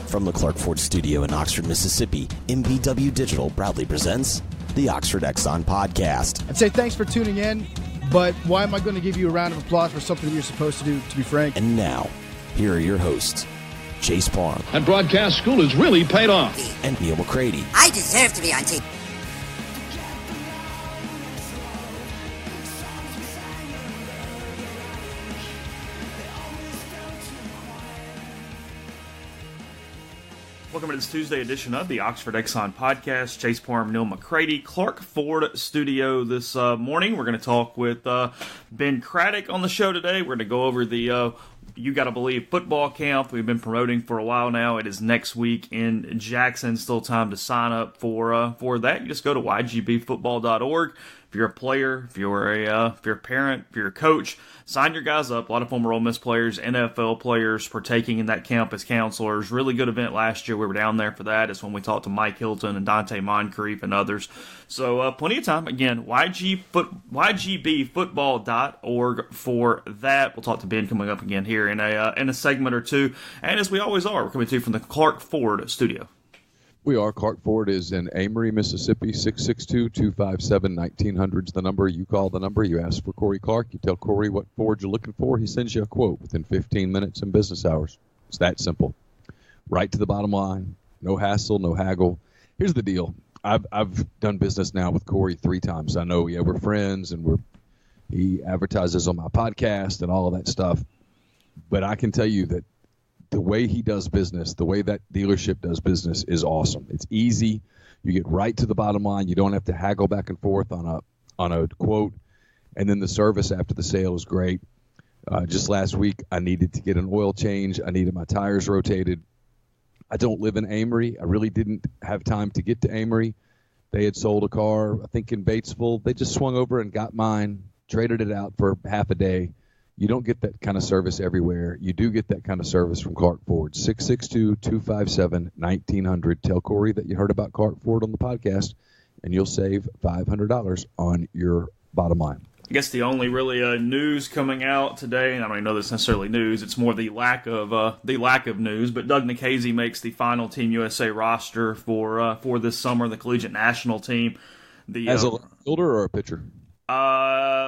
From the Clark Ford Studio in Oxford, Mississippi, MBW Digital proudly presents the Oxford Exxon Podcast. I'd say thanks for tuning in, but why am I going to give you a round of applause for something you're supposed to do, to be frank? And now, here are your hosts, Chase Parham. And broadcast school has really paid off. And Neal McCready. I deserve to be on TV. Welcome to this Tuesday edition of the Oxford Exxon Podcast. Chase Parham, Neal McCready, Clark Ford Studio this morning. We're going to talk with Ben Craddock on the show today. We're going to go over the You Gotta Believe football camp we've been promoting for a while now. It is next week in Jackson. Still time to sign up for that. You just go to ygbfootball.org. If you're a player, if you're a parent, if you're a coach, sign your guys up. A lot of former Ole Miss players, NFL players partaking in that camp as counselors. Really good event last year. We were down there for that. It's when we talked to Mike Hilton and Dante Moncrief and others. So plenty of time. Again, ygbfootball.org for that. We'll talk to Ben coming up again here in a segment or two. And as we always are, we're coming to you from the Clark Ford Studio. We are. Clark Ford is in Amory, Mississippi. 662-257-1900 is the number. You call the number. You ask for Corey Clark. You tell Corey what Ford you're looking for. He sends you a quote within 15 minutes in business hours. It's that simple. Right to the bottom line. No hassle, no haggle. Here's the deal. I've done business now with Corey 3 times. I know, we're friends, and he advertises on my podcast and all of that stuff. But I can tell you that the way he does business, the way that dealership does business is awesome. It's easy. You get right to the bottom line. You don't have to haggle back and forth on a quote. And then the service after the sale is great. Just last week, I needed to get an oil change. I needed my tires rotated. I don't live in Amory. I really didn't have time to get to Amory. They had sold a car, I think, in Batesville. They just swung over and got mine, traded it out for half a day. You don't get that kind of service everywhere. You do get that kind of service from Clark Ford. 662-257-1900. Tell Corey that you heard about Clark Ford on the podcast, and you'll save $500 on your bottom line. I guess the only really news coming out today, and I don't even know this is necessarily news, it's more the lack of news, but Doug Nikhazy makes the final Team USA roster for this summer, the collegiate national team. As a fielder or a pitcher?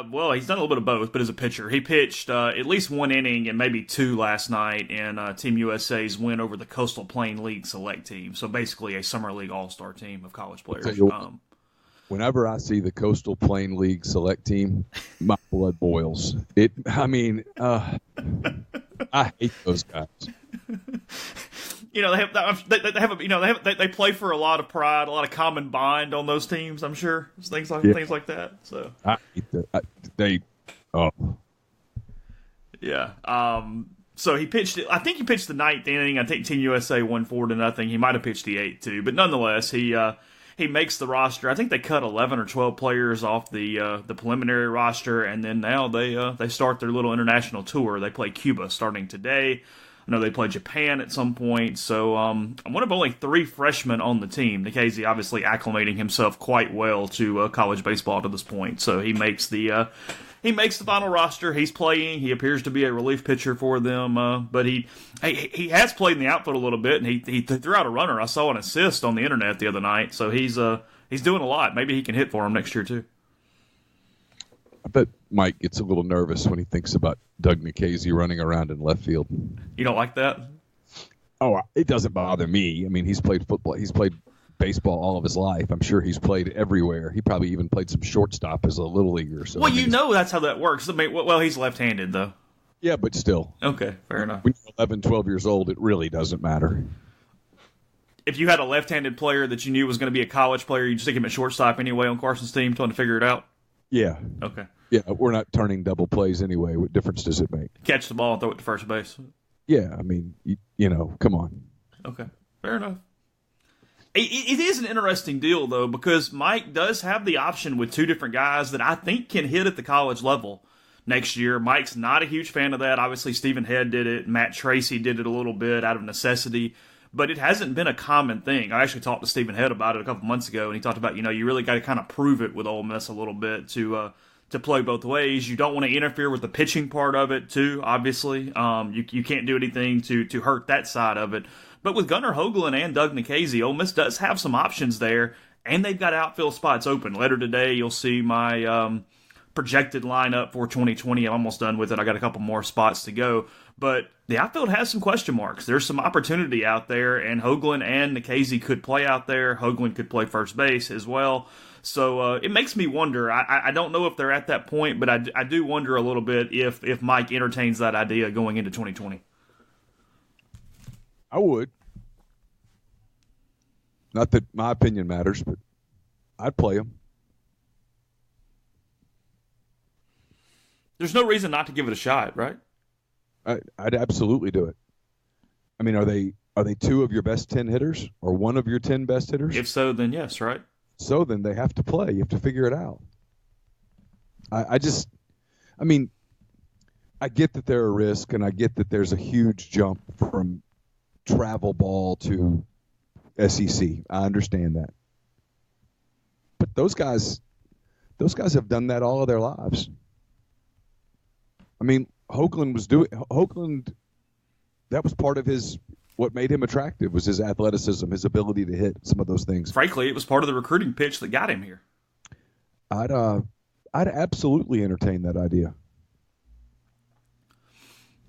Well, he's done a little bit of both, but as a pitcher. He pitched at least 1 inning and maybe 2 last night in Team USA's win over the Coastal Plain League select team. So basically a Summer League all-star team of college players. Whenever I see the Coastal Plain League select team, my blood boils. I hate those guys. They play for a lot of pride, a lot of common bond on those teams. I'm sure things like that. So I hate that. So he pitched it. I think he pitched the 9th inning. I think Team USA won 4-0. He might have pitched the 8th too, but nonetheless, he makes the roster. I think they cut 11 or 12 players off the preliminary roster, and then now they start their little international tour. They play Cuba starting today. I know they play Japan at some point, so I'm one of only 3 freshmen on the team. Nikhazy obviously acclimating himself quite well to college baseball to this point, so he makes the final roster. He's playing. He appears to be a relief pitcher for them, but he has played in the outfield a little bit, and he threw out a runner. I saw an assist on the internet the other night, so he's doing a lot. Maybe he can hit for him next year too. I bet Mike gets a little nervous when he thinks about Doug Nikhazy running around in left field. You don't like that? Oh, it doesn't bother me. I mean, he's played football. He's played baseball all of his life. I'm sure he's played everywhere. He probably even played some shortstop as a little leaguer. So well, that's how that works. I mean, well, he's left-handed, though. Yeah, but still. Okay, fair enough. When you're 11, 12 years old, it really doesn't matter. If you had a left-handed player that you knew was going to be a college player, you'd stick him at shortstop anyway on Carson's team, trying to figure it out? Yeah. Okay. Yeah, we're not turning double plays anyway. What difference does it make? Catch the ball and throw it to first base. Yeah, I mean, come on. Okay, fair enough. It is an interesting deal, though, because Mike does have the option with 2 different guys that I think can hit at the college level next year. Mike's not a huge fan of that. Obviously, Stephen Head did it. Matt Tracy did it a little bit out of necessity. But it hasn't been a common thing. I actually talked to Stephen Head about it a couple months ago, and he talked about, you really got to kind of prove it with Ole Miss a little bit to to play both ways. You don't want to interfere with the pitching part of it too, obviously. You can't do anything to hurt that side of it. But with Gunnar Hoglund and Doug Nikhazy, Ole Miss does have some options there, and they've got outfield spots open. Later today, you'll see my projected lineup for 2020. I'm almost done with it. I got a couple more spots to go. But the outfield has some question marks. There's some opportunity out there, and Hoglund and Nikhazy could play out there. Hoglund could play first base as well. So it makes me wonder. I don't know if they're at that point, but I do wonder a little bit if Mike entertains that idea going into 2020. I would. Not that my opinion matters, but I'd play them. There's no reason not to give it a shot, right? I'd absolutely do it. I mean, are they two of your best 10 hitters or one of your 10 best hitters? If so, then yes, right? So then they have to play. You have to figure it out. I get that they're a risk, and I get that there's a huge jump from travel ball to SEC. I understand that. But those guys have done that all of their lives. I mean, Hoglund, that was part of what made him attractive was his athleticism, his ability to hit some of those things. Frankly, it was part of the recruiting pitch that got him here. I'd absolutely entertain that idea.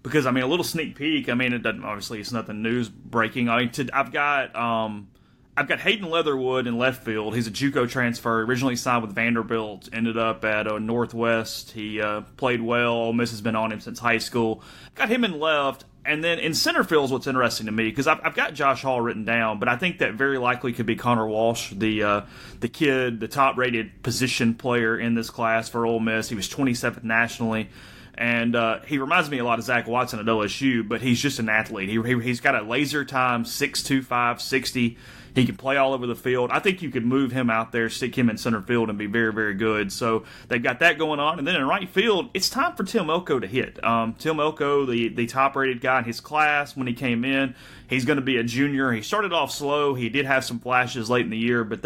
Because, I mean, a little sneak peek, I mean, it doesn't, obviously it's nothing news breaking. I mean, I've got Hayden Leatherwood in left field. He's a JUCO transfer, originally signed with Vanderbilt, ended up at Northwest. He played well. Ole Miss has been on him since high school. Got him in left. And then in center field is what's interesting to me, because I've got Josh Hall written down, but I think that very likely could be Connor Walsh, the kid, the top-rated position player in this class for Ole Miss. He was 27th nationally. And he reminds me a lot of Zach Watson at LSU, but he's just an athlete. He's got a laser time, 6'2", 560. He can play all over the field. I think you could move him out there, stick him in center field, and be very, very good. So they've got that going on. And then in right field, it's time for Tim Elko to hit. Tim Elko, the top-rated guy in his class when he came in, he's going to be a junior. He started off slow. He did have some flashes late in the year, but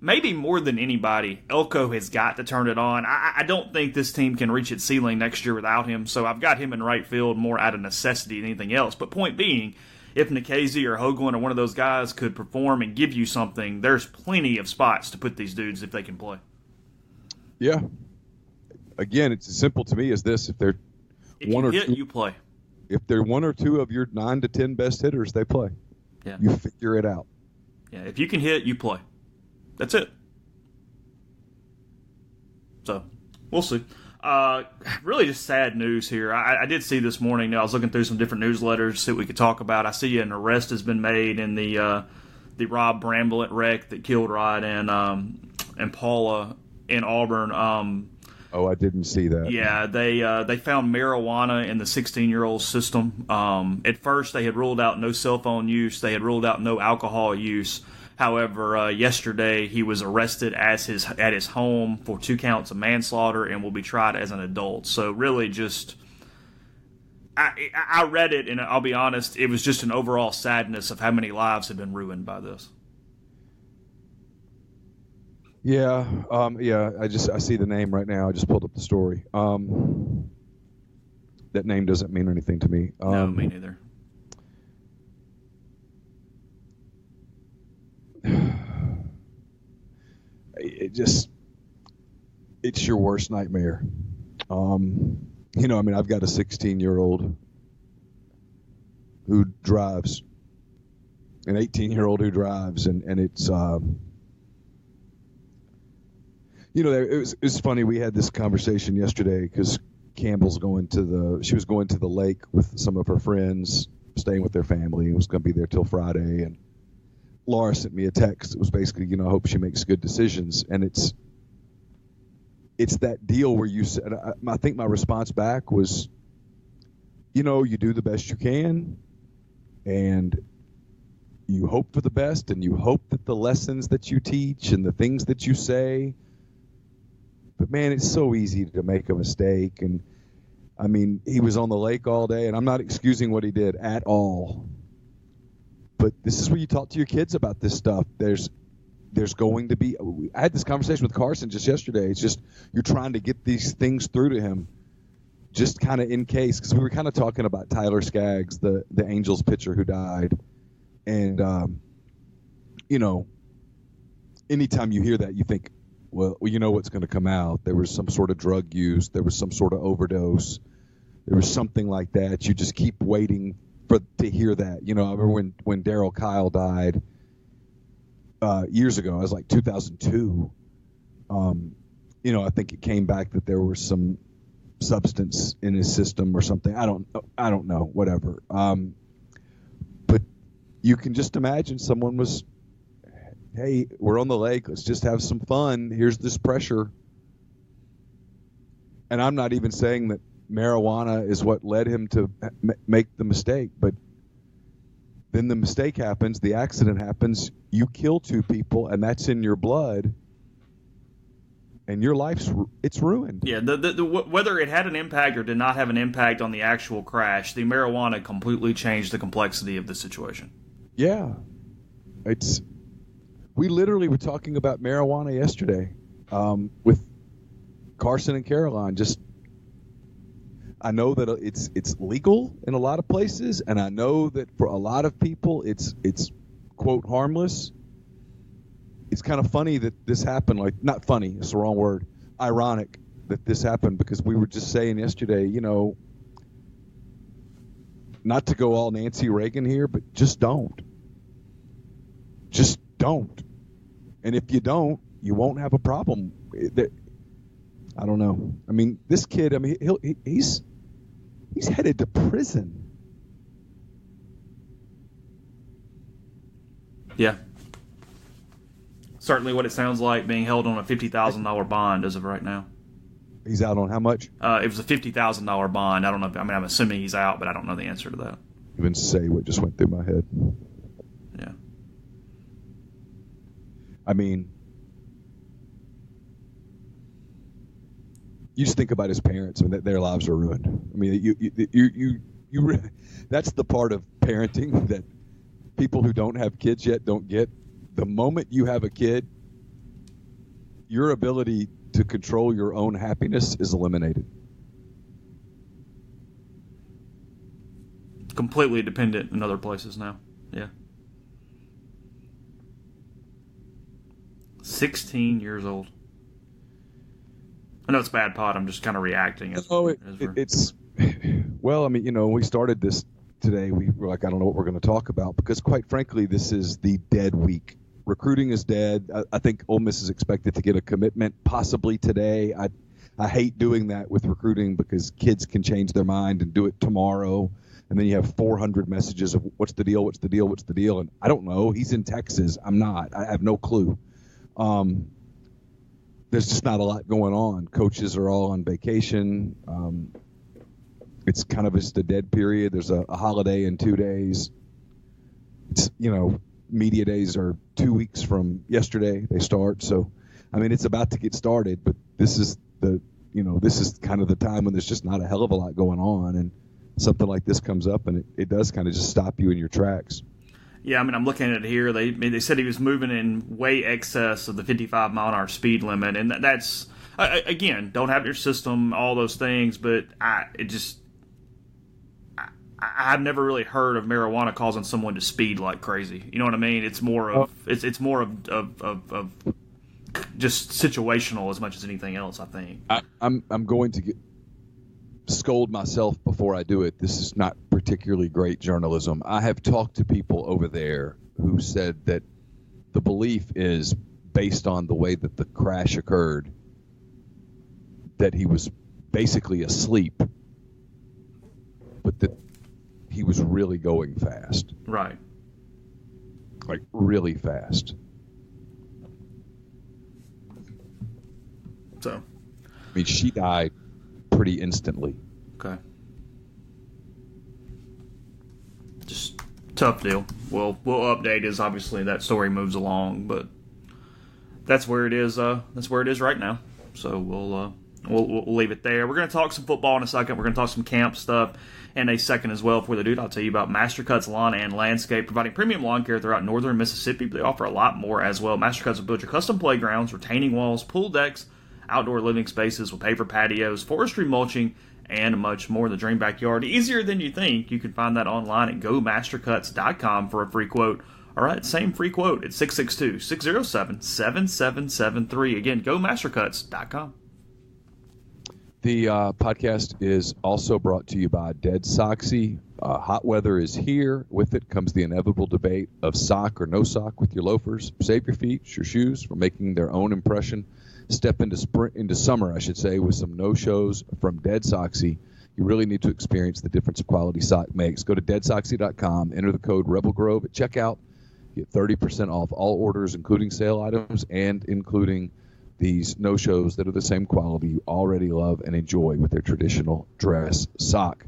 maybe more than anybody, Elko has got to turn it on. I don't think this team can reach its ceiling next year without him, so I've got him in right field more out of necessity than anything else. But point being, if Nikhazy or Hoglund or one of those guys could perform and give you something, there's plenty of spots to put these dudes if they can play. Yeah. Again, it's as simple to me as this. If they're you play. If they're one or two of your 9 to 10 best hitters, they play. Yeah. You figure it out. Yeah, if you can hit, you play. That's it. So, we'll see. Really just sad news here. I did see this morning, I was looking through some different newsletters to see what we could talk about. I see an arrest has been made in the Rob Bramblett wreck that killed Rod and Paula in Auburn. I didn't see that. Yeah, they found marijuana in the 16-year-old system. At first, they had ruled out no cell phone use. They had ruled out no alcohol use. However, yesterday he was arrested at his home for 2 counts of manslaughter and will be tried as an adult. So really just I read it, and I'll be honest, it was just an overall sadness of how many lives have been ruined by this. Yeah, I see the name right now. I just pulled up the story. That name doesn't mean anything to me. No, me neither. It's your worst nightmare. I've got a 16-year-old who drives, an 18-year-old who drives, and it's, it was funny. We had this conversation yesterday because Campbell's she was going to the lake with some of her friends, staying with their family, and was going to be there till Friday, and Laura sent me a text. It was basically, I hope she makes good decisions. And it's that deal where you said, I think my response back was, you do the best you can and you hope for the best, and you hope that the lessons that you teach and the things that you say, but man, it's so easy to make a mistake. And I mean, he was on the lake all day, and I'm not excusing what he did at all. But this is where you talk to your kids about this stuff. There's there's going to be. I had this conversation with Carson just yesterday. It's just you're trying to get these things through to him, just kind of in case, because we were kind of talking about Tyler Skaggs, the Angels pitcher who died, and anytime you hear that, you think, well, you know what's going to come out. There was some sort of drug use. There was some sort of overdose. There was something like that. You just keep waiting to hear that. I remember when Darryl Kyle died years ago. It was like 2002. I think it came back that there was some substance in his system or something. I don't know. Whatever. But you can just imagine someone was, hey, we're on the lake. Let's just have some fun. Here's this pressure. And I'm not even saying that marijuana is what led him to make the mistake, but then the mistake happens, the accident happens, you kill two people, and that's in your blood, and your it's ruined. Yeah, whether it had an impact or did not have an impact on the actual crash, the marijuana completely changed the complexity of the situation. Yeah. We literally were talking about marijuana yesterday with Carson and Caroline. I know that it's legal in a lot of places, and I know that for a lot of people it's quote harmless. It's kind of funny that this happened. Like, not funny, it's the wrong word. Ironic that this happened, because we were just saying yesterday, not to go all Nancy Reagan here, but just don't. Just don't. And if you don't, you won't have a problem. I don't know. I mean, this kid, he's headed to prison. Yeah. Certainly what it sounds like, being held on a $50,000 bond as of right now. He's out on how much? It was a $50,000 bond. I don't know. I'm assuming he's out, but I don't know the answer to that. Even say what just went through my head. Yeah. I mean, you just think about his parents. I mean, their lives are ruined. I mean, you that's the part of parenting that people who don't have kids yet don't get. The moment you have a kid, your ability to control your own happiness is eliminated. Completely dependent in other places now. Yeah. 16 years old. I know it's bad pot. I'm just kind of reacting. It's well, I mean, we started this today. We were like, I don't know what we're going to talk about, because quite frankly, this is the dead week. Recruiting is dead. I think Ole Miss is expected to get a commitment possibly today. I hate doing that with recruiting, because kids can change their mind and do it tomorrow. And then you have 400 messages of what's the deal, what's the deal, what's the deal. And I don't know. He's in Texas. I'm not. I have no clue. There's just not a lot going on. Coaches are all on vacation. It's kind of just a dead period. There's a holiday in 2 days. It's, media days are 2 weeks from yesterday. They start. So, I mean, it's about to get started, but this is this is kind of the time when there's just not a hell of a lot going on. And something like this comes up, and it does kind of just stop you in your tracks. Yeah, I mean, I'm looking at it here. They said he was moving in way excess of the 55-mile-an-hour speed limit, and that's, again, don't have your system, all those things, but I've never really heard of marijuana causing someone to speed like crazy. You know what I mean? It's more of it's more of just situational as much as anything else, I think. I'm going to scold myself before I do it. This is not particularly great journalism. I have talked to people over there who said that the belief is, based on the way that the crash occurred, that he was basically asleep, but that he was really going fast. Right. Like, really fast. So, I mean, she died pretty instantly. Okay. Just tough deal. We'll update as obviously that story moves along, but that's where it is. That's where it is right now. So we'll we'll leave it there. We're going to talk some football in a second. We're going to talk some camp stuff in a second as well. Before they do it, I'll tell you about Mastercuts Lawn and Landscape, providing premium lawn care throughout northern Mississippi. But they offer a lot more as well. Mastercuts will build your custom playgrounds, retaining walls, pool decks, outdoor living spaces with paver patios, forestry mulching, and much more. The dream backyard, easier than you think. You can find that online at gomastercuts.com for a free quote. All right, same free quote at 662-607-7773. Again, gomastercuts.com. The podcast is also brought to you by Dead Soxy. Hot weather is here. With it comes the inevitable debate of sock or no sock with your loafers. Save your feet, your shoes, for making their own impression. Step into summer, I should say, with some no-shows from Dead Soxy. You really need to experience the difference quality sock makes. Go to deadsoxy.com, enter the code RebelGrove at checkout. Get 30% off all orders, including sale items and including these no-shows that are the same quality you already love and enjoy with their traditional dress sock.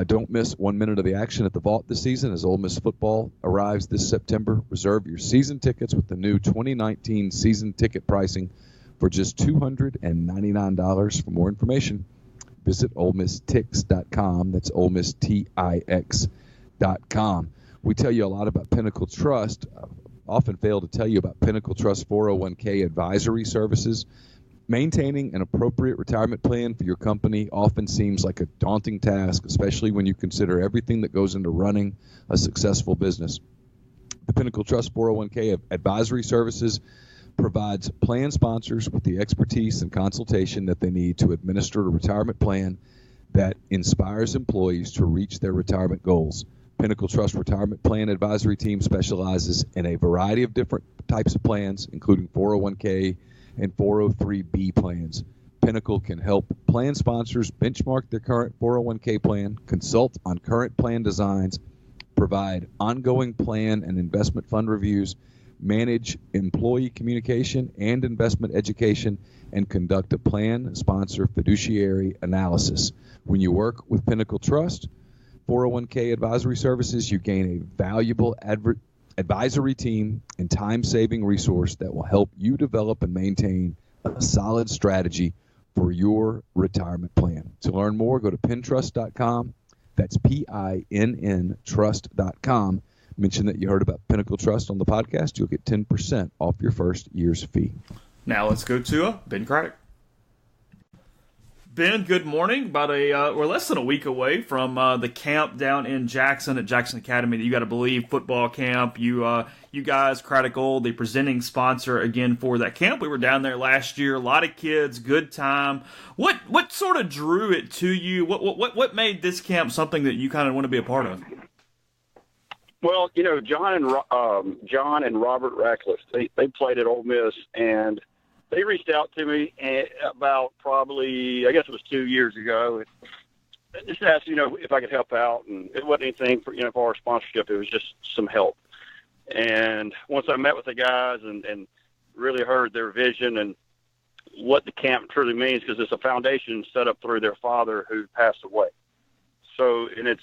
Don't miss 1 minute of the action at the Vault this season as Ole Miss football arrives this September. Reserve your season tickets with the new 2019 season ticket pricing for just $299. For more information, visit OleMissTix.com. That's OleMissTix.com. We tell you a lot about Pinnacle Trust. Often fail to tell you about Pinnacle Trust 401k advisory services. Maintaining an appropriate retirement plan for your company often seems like a daunting task, especially when you consider everything that goes into running a successful business. The Pinnacle Trust 401k advisory services provides plan sponsors with the expertise and consultation that they need to administer a retirement plan that inspires employees to reach their retirement goals. Pinnacle Trust Retirement Plan Advisory Team specializes in a variety of different types of plans, including 401k and 403b plans. Pinnacle can help plan sponsors benchmark their current 401k plan, consult on current plan designs, provide ongoing plan and investment fund reviews, manage employee communication and investment education, and conduct a plan sponsor fiduciary analysis. When you work with Pinnacle Trust 401k advisory services, you gain a valuable advisory team and time-saving resource that will help you develop and maintain a solid strategy for your retirement plan. To learn more, go to pintrust.com. That's PINN trust.com. Mention that you heard about Pinnacle Trust on the podcast. You'll get 10% off your first year's fee. Now let's go to Ben Craddock. Ben, good morning. We're less than a week away from the camp down in Jackson at Jackson Academy. You got to believe football camp. You guys, Craddock Gold, the presenting sponsor again for that camp. We were down there last year. A lot of kids, good time. What sort of drew it to you? What made this camp something that you kind of want to be a part of? Well, John and Robert Ratcliffe, they played at Ole Miss, and they reached out to me about probably, I guess it was 2 years ago. Just asked, if I could help out, and it wasn't anything for our sponsorship. It was just some help. And once I met with the guys and really heard their vision and what the camp truly means, because it's a foundation set up through their father who passed away. So, and it's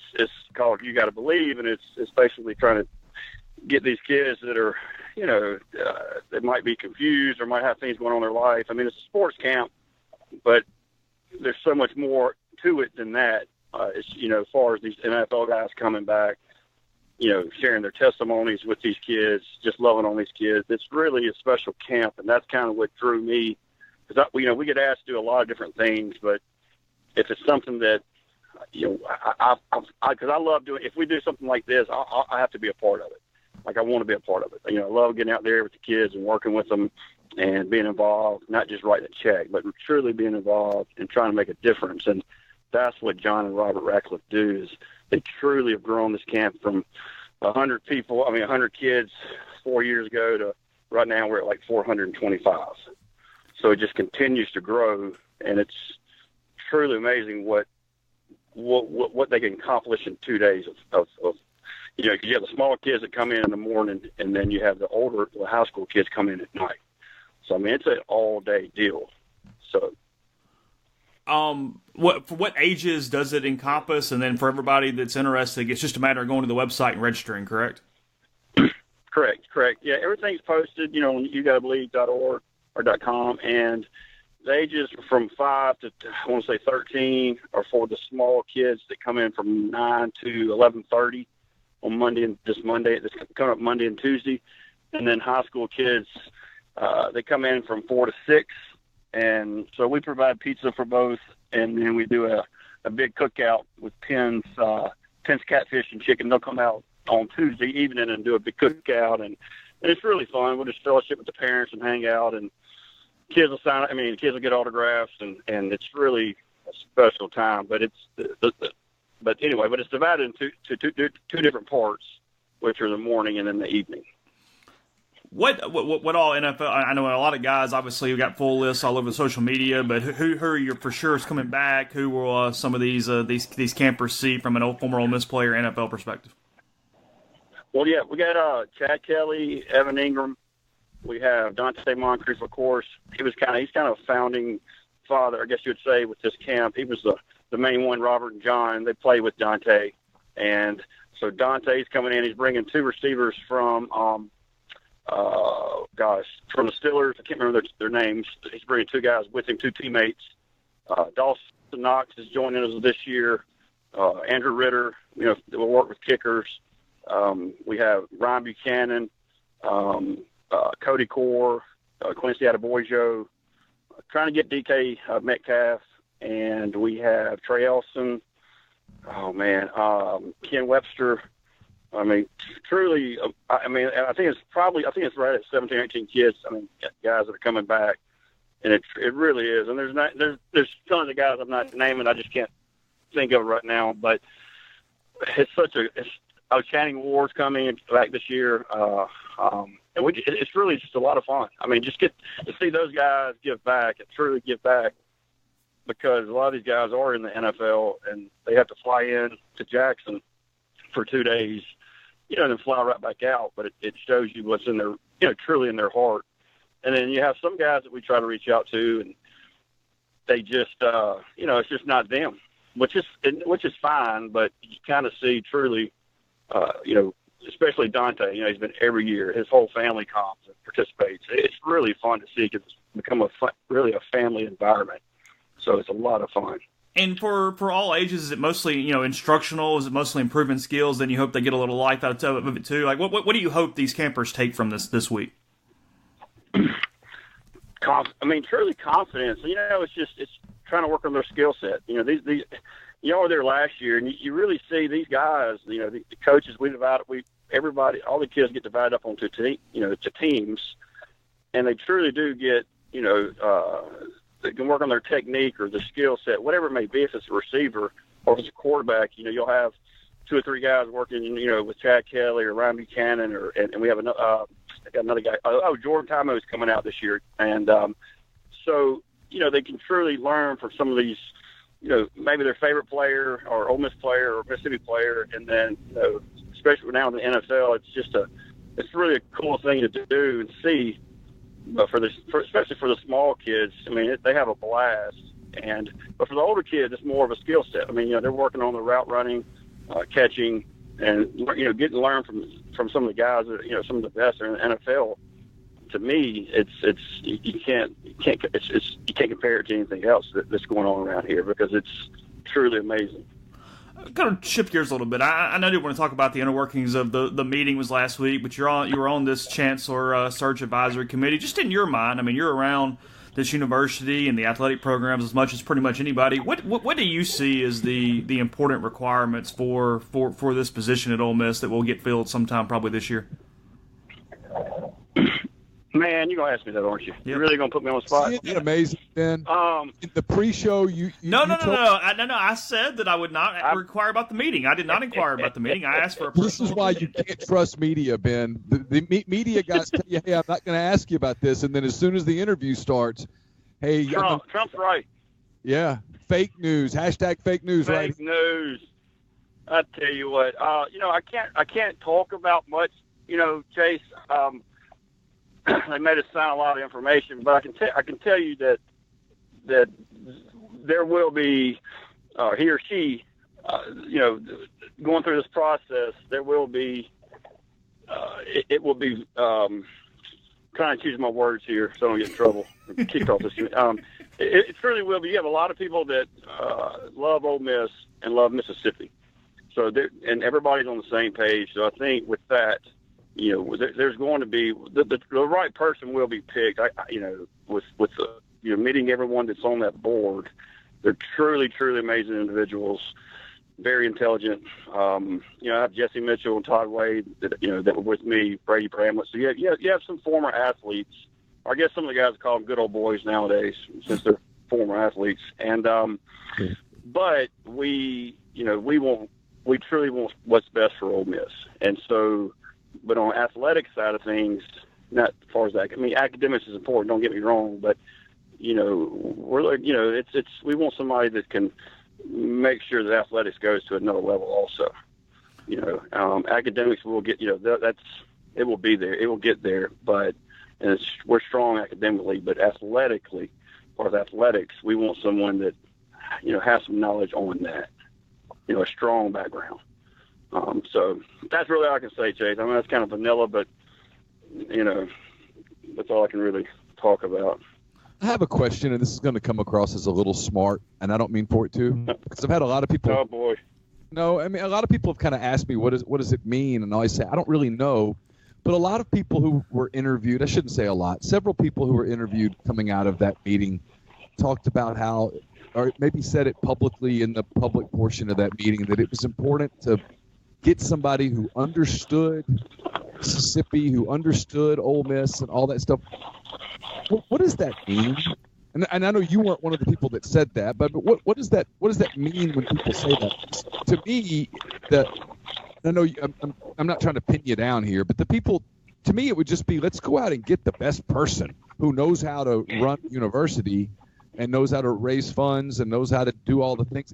called You Gotta Believe, and it's basically trying to get these kids that are, they might be confused or might have things going on in their life. I mean, it's a sports camp, but there's so much more to it than that. It's, as far as these NFL guys coming back, sharing their testimonies with these kids, just loving on these kids. It's really a special camp, and that's kind of what drew me. Because, we get asked to do a lot of different things, but if it's something that, because I love doing, if we do something like this, I have to be a part of it. Like, I want to be a part of it. I love getting out there with the kids and working with them and being involved, not just writing a check, but truly being involved and trying to make a difference. And that's what John and Robert Ratcliffe do, is they truly have grown this camp from 100 kids 4 years ago to right now we're at like 425. So it just continues to grow, and it's truly amazing what they can accomplish in 2 days of you have the smaller kids that come in the morning, and then you have the high school kids come in at night. So, I mean, it's an all-day deal. So, what ages does it encompass? And then for everybody that's interested, it's just a matter of going to the website and registering, correct? Correct. Yeah, everything's posted, on yougotabelieve.org or .com, and the ages from 5 to, I want to say 13, are for the small kids that come in from 9 to 11:30 on Monday, this coming up Monday and Tuesday. And then high school kids, they come in from 4 to 6. And so we provide pizza for both. And then we do a big cookout with Penn's catfish and chicken. They'll come out on Tuesday evening and do a big cookout. And it's really fun. We'll just fellowship with the parents and hang out, and kids will sign. Kids will get autographs, and it's really a special time. But but it's divided into two different parts, which are the morning and then the evening. What all NFL? I know a lot of guys. Obviously, we got full lists all over social media. But who are you for sure is coming back? Who will some of these campers see from an former Ole Miss player NFL perspective? Well, yeah, we got Chad Kelly, Evan Ingram. We have Dante Moncrief, of course. He's kind of a founding father, I guess you would say, with this camp. He was the main one. Robert and John, they play with Dante, and so Dante's coming in. He's bringing two receivers from from the Steelers. I can't remember their names. He's bringing two guys with him, two teammates. Dawson Knox is joining us this year. Andrew Ritter, will work with kickers. We have Ryan Buchanan, Cody Core, Quincy Adebayo, trying to get DK Metcalf, and we have Trey Elson. Ken Webster. Truly, I think it's right at 17, 18 kids. Guys that are coming back, and it really is. And there's tons of guys I'm not naming. I just can't think of it right now. But it's Channing Ward's coming back this year, and it's really just a lot of fun. Just get to see those guys give back and truly give back, because a lot of these guys are in the NFL and they have to fly in to Jackson for 2 days, and then fly right back out. But it shows you what's in their, truly in their heart. And then you have some guys that we try to reach out to, and they just, it's just not them, which is fine. But you kind of see truly, especially Dante. He's been every year. His whole family comes and participates. It's really fun to see, because it's become really a family environment. So it's a lot of fun. And for all ages, is it mostly instructional? Is it mostly improving skills? Then you hope they get a little life out of it too. Like what do you hope these campers take from this week? Truly confidence. It's trying to work on their skill set. These were there last year, and you really see these guys. The coaches everybody, all the kids get divided up onto to teams, and they truly do get they can work on their technique or their skill set, whatever it may be. If it's a receiver or if it's a quarterback, you'll have 2 or 3 guys working, with Chad Kelly or Ryan Buchanan, and we have another guy. Jordan Timo is coming out this year, and so they can truly learn from some of these, maybe their favorite player or Ole Miss player or Mississippi player, and then especially now in the NFL, it's really a cool thing to do and see. But especially for the small kids, they have a blast. But for the older kids, it's more of a skill set. They're working on the route running, catching, and getting to learn from some of the guys that some of the best in the NFL. To me, you can't compare it to anything else that's going on around here, because it's truly amazing. Kind of shift gears a little bit. I know you want to talk about the inner workings of the meeting was last week, but you were on this Chancellor Search Advisory Committee. Just in your mind, you're around this university and the athletic programs as much as pretty much anybody. What do you see as the important requirements for this position at Ole Miss that will get filled sometime probably this year? Man, you're going to ask me that, aren't you? Yep. You're really going to put me on the spot? Isn't it amazing, Ben? In the pre-show, No. I said that I would not inquire about the meeting. I did not inquire about the meeting. I asked for a This is why you can't trust media, Ben. The media guys tell you, hey, I'm not going to ask you about this, and then as soon as the interview starts, hey. Trump's right. Yeah, fake news. # fake news, right? Fake news. I tell you what, I can't talk about much, Chase. They made us sign a lot of information, but I can tell you that there will be, he or she, going through this process, there will be, it will be, trying to choose my words here so I don't get in trouble. Kicked off this. It truly will. But you have a lot of people that love Ole Miss and love Mississippi. So and everybody's on the same page. So I think with that, there's going to be the right person will be picked. With the meeting everyone that's on that board, they're truly, truly amazing individuals, very intelligent. I have Jesse Mitchell and Todd Wade that were with me, Brady Bramlett. So you have some former athletes. I guess some of the guys call them good old boys nowadays since they're former athletes. And but we truly want what's best for Ole Miss. And so, but on the athletic side of things, not as far as that. I mean, academics is important. Don't get me wrong, but we're like, we want somebody that can make sure that athletics goes to another level. Also, academics will get. It will be there. It will get there, but. And we're strong academically, but athletically, or with athletics, we want someone that, has some knowledge on that, a strong background. So that's really all I can say, Chase. I mean, that's kind of vanilla, but, that's all I can really talk about. I have a question, and this is going to come across as a little smart, and I don't mean for it to, because I've had a lot of people. Oh, boy. No, I mean, a lot of people have kind of asked me, what does it mean? And I always say, I don't really know. But a lot of people who were interviewed, I shouldn't say a lot, several people who were interviewed coming out of that meeting talked about how, or maybe said it publicly in the public portion of that meeting, that it was important to get somebody who understood Mississippi, who understood Ole Miss and all that stuff. What does that mean? And I know you weren't one of the people that said that, but what does that mean when people say that? To me, I know I'm not trying to pin you down here, but to me, it would just be, let's go out and get the best person who knows how to run a university and knows how to raise funds and knows how to do all the things.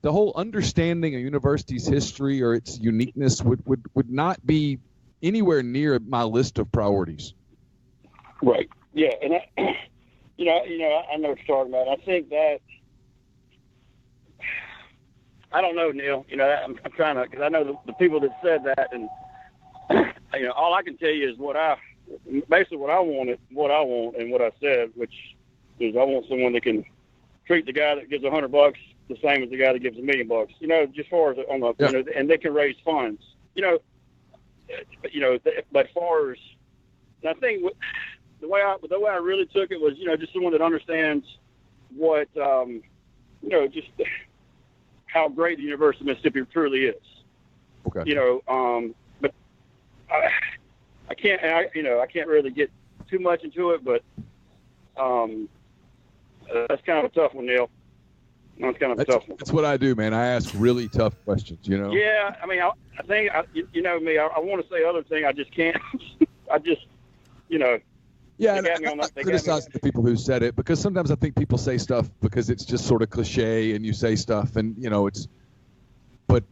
The whole understanding a university's history or its uniqueness would not be anywhere near my list of priorities. Right. Yeah. And I know what you're talking about. I think that, I don't know, Neil. I'm trying to, because I know the people that said that, and all I can tell you is basically what I want, and what I said, which is I want someone that can treat the guy that gives $100 the same as the guy that gives $1 million. Just far as on the, and they can raise funds. But as far as, and I think the way I really took it was, just someone that understands what, just how great the University of Mississippi truly is. Okay. But I can't really get too much into it, but that's kind of a tough one, Neil. That's kind of a tough one. That's what I do, man. I ask really tough questions, Yeah, I mean, I think, me, I want to say other thing. I just can't. Yeah, and I criticize the people who said it, because sometimes I think people say stuff because it's just sort of cliche, and you say stuff, and but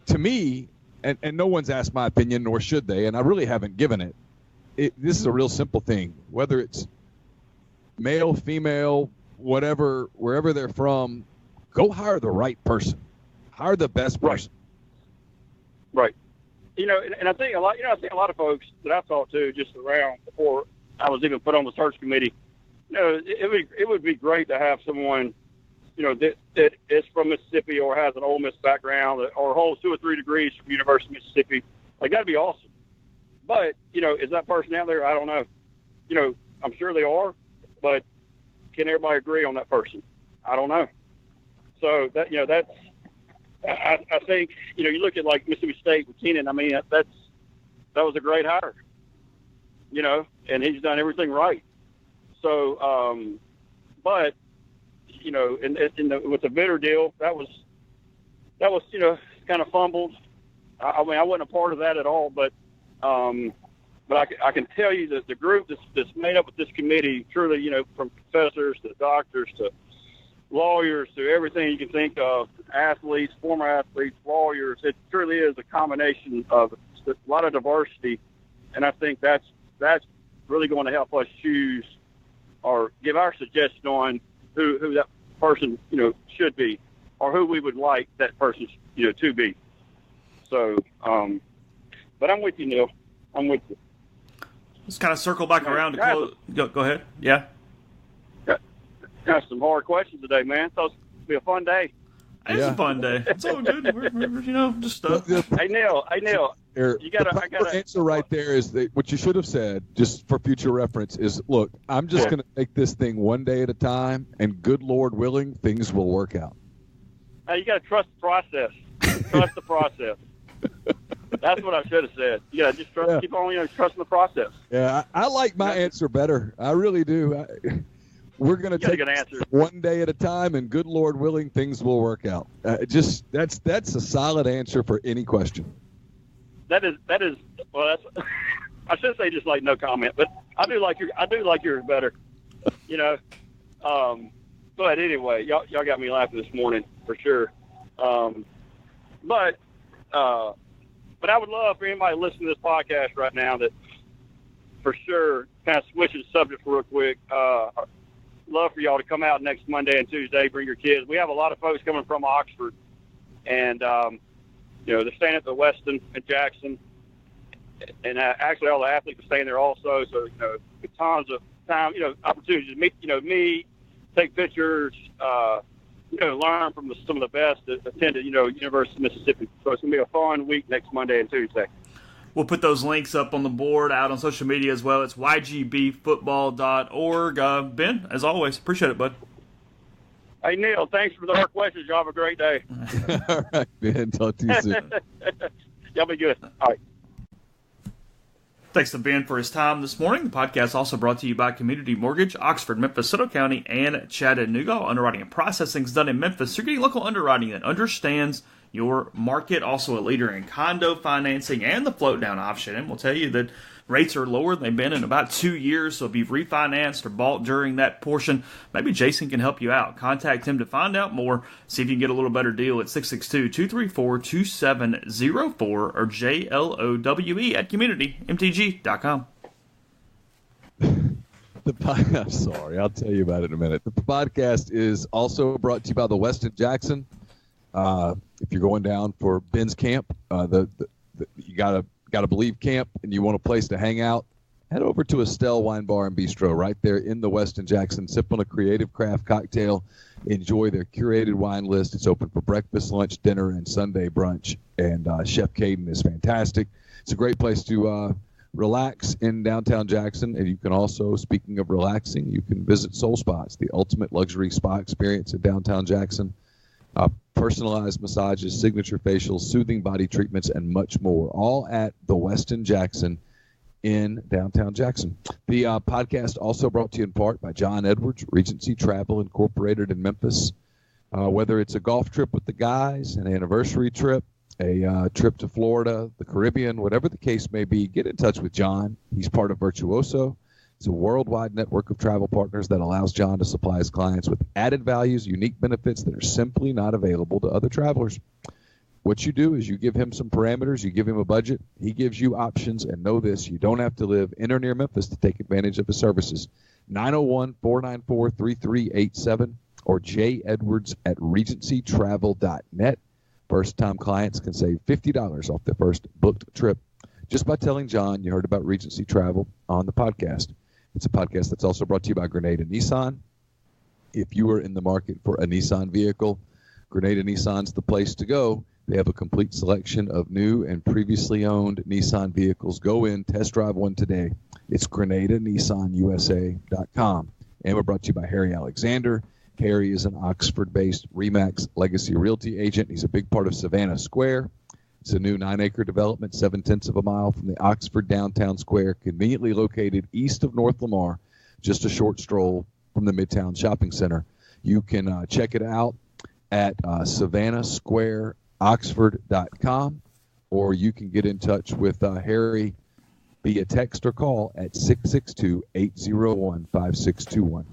to me, and no one's asked my opinion, nor should they, and I really haven't given it. This is a real simple thing. Whether it's male, female, whatever, wherever they're from, go hire the right person, hire the best person. Right. And I think a lot of folks that I've talked to just around before I was even put on the search committee, it would be great to have someone, that is from Mississippi or has an Ole Miss background or holds 2 or 3 degrees from University of Mississippi. Like, that'd be awesome. But, is that person out there? I don't know. I'm sure they are, but can everybody agree on that person? I don't know. So that, I think, you look at like Mississippi State with Keenan. I mean, that was a great hire. And he's done everything right. So, but, with the Vitter deal, that was, kind of fumbled. I mean, I wasn't a part of that at all, but I can tell you that the group that's made up with this committee, truly, from professors to doctors to lawyers to everything you can think of, athletes, former athletes, lawyers, it truly is a combination of a lot of diversity. And I think that's really going to help us choose or give our suggestion on who that person, should be, or who we would like that person, to be. So, but I'm with you, Neil. I'm with you. Let's kind of circle back around to close. Go ahead. Yeah. Got some hard questions today, man. So it's going to be a fun day. It's a fun day. It's all good. We're just stuff. Hey, Neil. You got the answer right there is that what you should have said, just for future reference, is, look, I'm just going to take this thing one day at a time, and good Lord willing, things will work out. Hey, you got to trust the process. Trust the process. That's what I should have said. Yeah, just keep on, trusting the process. Yeah, I like my answer better. I really do. We're going to take it one day at a time, and good Lord willing, things will work out. That's a solid answer for any question. That is. Well, that's. I should say just like no comment, but I do like yours better. But anyway, y'all got me laughing this morning for sure. But I would love for anybody listening to this podcast right now that, for sure, kind of switching the subject real quick. Love for y'all to come out next Monday and Tuesday. Bring your kids. We have a lot of folks coming from Oxford, and they're staying at the Westin at Jackson, and actually all the athletes are staying there also. So tons of time, opportunities to meet, take pictures, learn from some of the best that attended, University of Mississippi. So it's gonna be a fun week next Monday and Tuesday. We'll put those links up on the board, out on social media as well. It's ygbfootball.org. Ben, as always, appreciate it, bud. Hey, Neil, thanks for the hard questions. Y'all have a great day. All right, Ben. Talk to you soon. Y'all be good. All right. Thanks to Ben for his time this morning. The podcast also brought to you by Community Mortgage, Oxford, Memphis, Soto County, and Chattanooga. Underwriting and processing is done in Memphis. You're getting local underwriting that understands your market. Also a leader in condo financing and the float down option. And we'll tell you that rates are lower than they've been in about 2 years. So if you've refinanced or bought during that portion, maybe Jason can help you out. Contact him to find out more. See if you can get a little better deal at 662-234-2704 or JLOWE@communitymtg.com. I'm sorry, I'll tell you about it in a minute. The podcast is also brought to you by the Westin Jackson. If you're going down for Ben's camp, you gotta believe camp, and you want a place to hang out, head over to Estelle Wine Bar and Bistro right there in the Westin Jackson. Sip on a creative craft cocktail. Enjoy their curated wine list. It's open for breakfast, lunch, dinner, and Sunday brunch. And Chef Caden is fantastic. It's a great place to relax in downtown Jackson. And you can also, speaking of relaxing, you can visit Soul Spots, the ultimate luxury spa experience in downtown Jackson. Personalized massages, signature facials, soothing body treatments, and much more, all at the Westin Jackson in downtown Jackson. The podcast also brought to you in part by John Edwards, Regency Travel Incorporated in Memphis. Whether it's a golf trip with the guys, an anniversary trip, a trip to Florida, the Caribbean, whatever the case may be, get in touch with John. He's part of Virtuoso. It's a worldwide network of travel partners that allows John to supply his clients with added values, unique benefits that are simply not available to other travelers. What you do is you give him some parameters, you give him a budget, he gives you options, and know this, you don't have to live in or near Memphis to take advantage of his services. 901-494-3387 or jedwards@regencytravel.net. First-time clients can save $50 off their first booked trip just by telling John you heard about Regency Travel on the podcast. It's a podcast that's also brought to you by Grenada Nissan. If you are in the market for a Nissan vehicle, Grenada Nissan's the place to go. They have a complete selection of new and previously owned Nissan vehicles. Go in, test drive one today. It's GrenadaNissanUSA.com. And we're brought to you by Harry Alexander. Harry is an Oxford-based RE/MAX Legacy Realty agent. He's a big part of Savannah Square. It's a new 9-acre development, 0.7 of a mile from the Oxford downtown square, conveniently located east of North Lamar, just a short stroll from the Midtown Shopping Center. You can check it out at SavannahSquareOxford.com, or you can get in touch with Harry via text or call at 662-801-5621.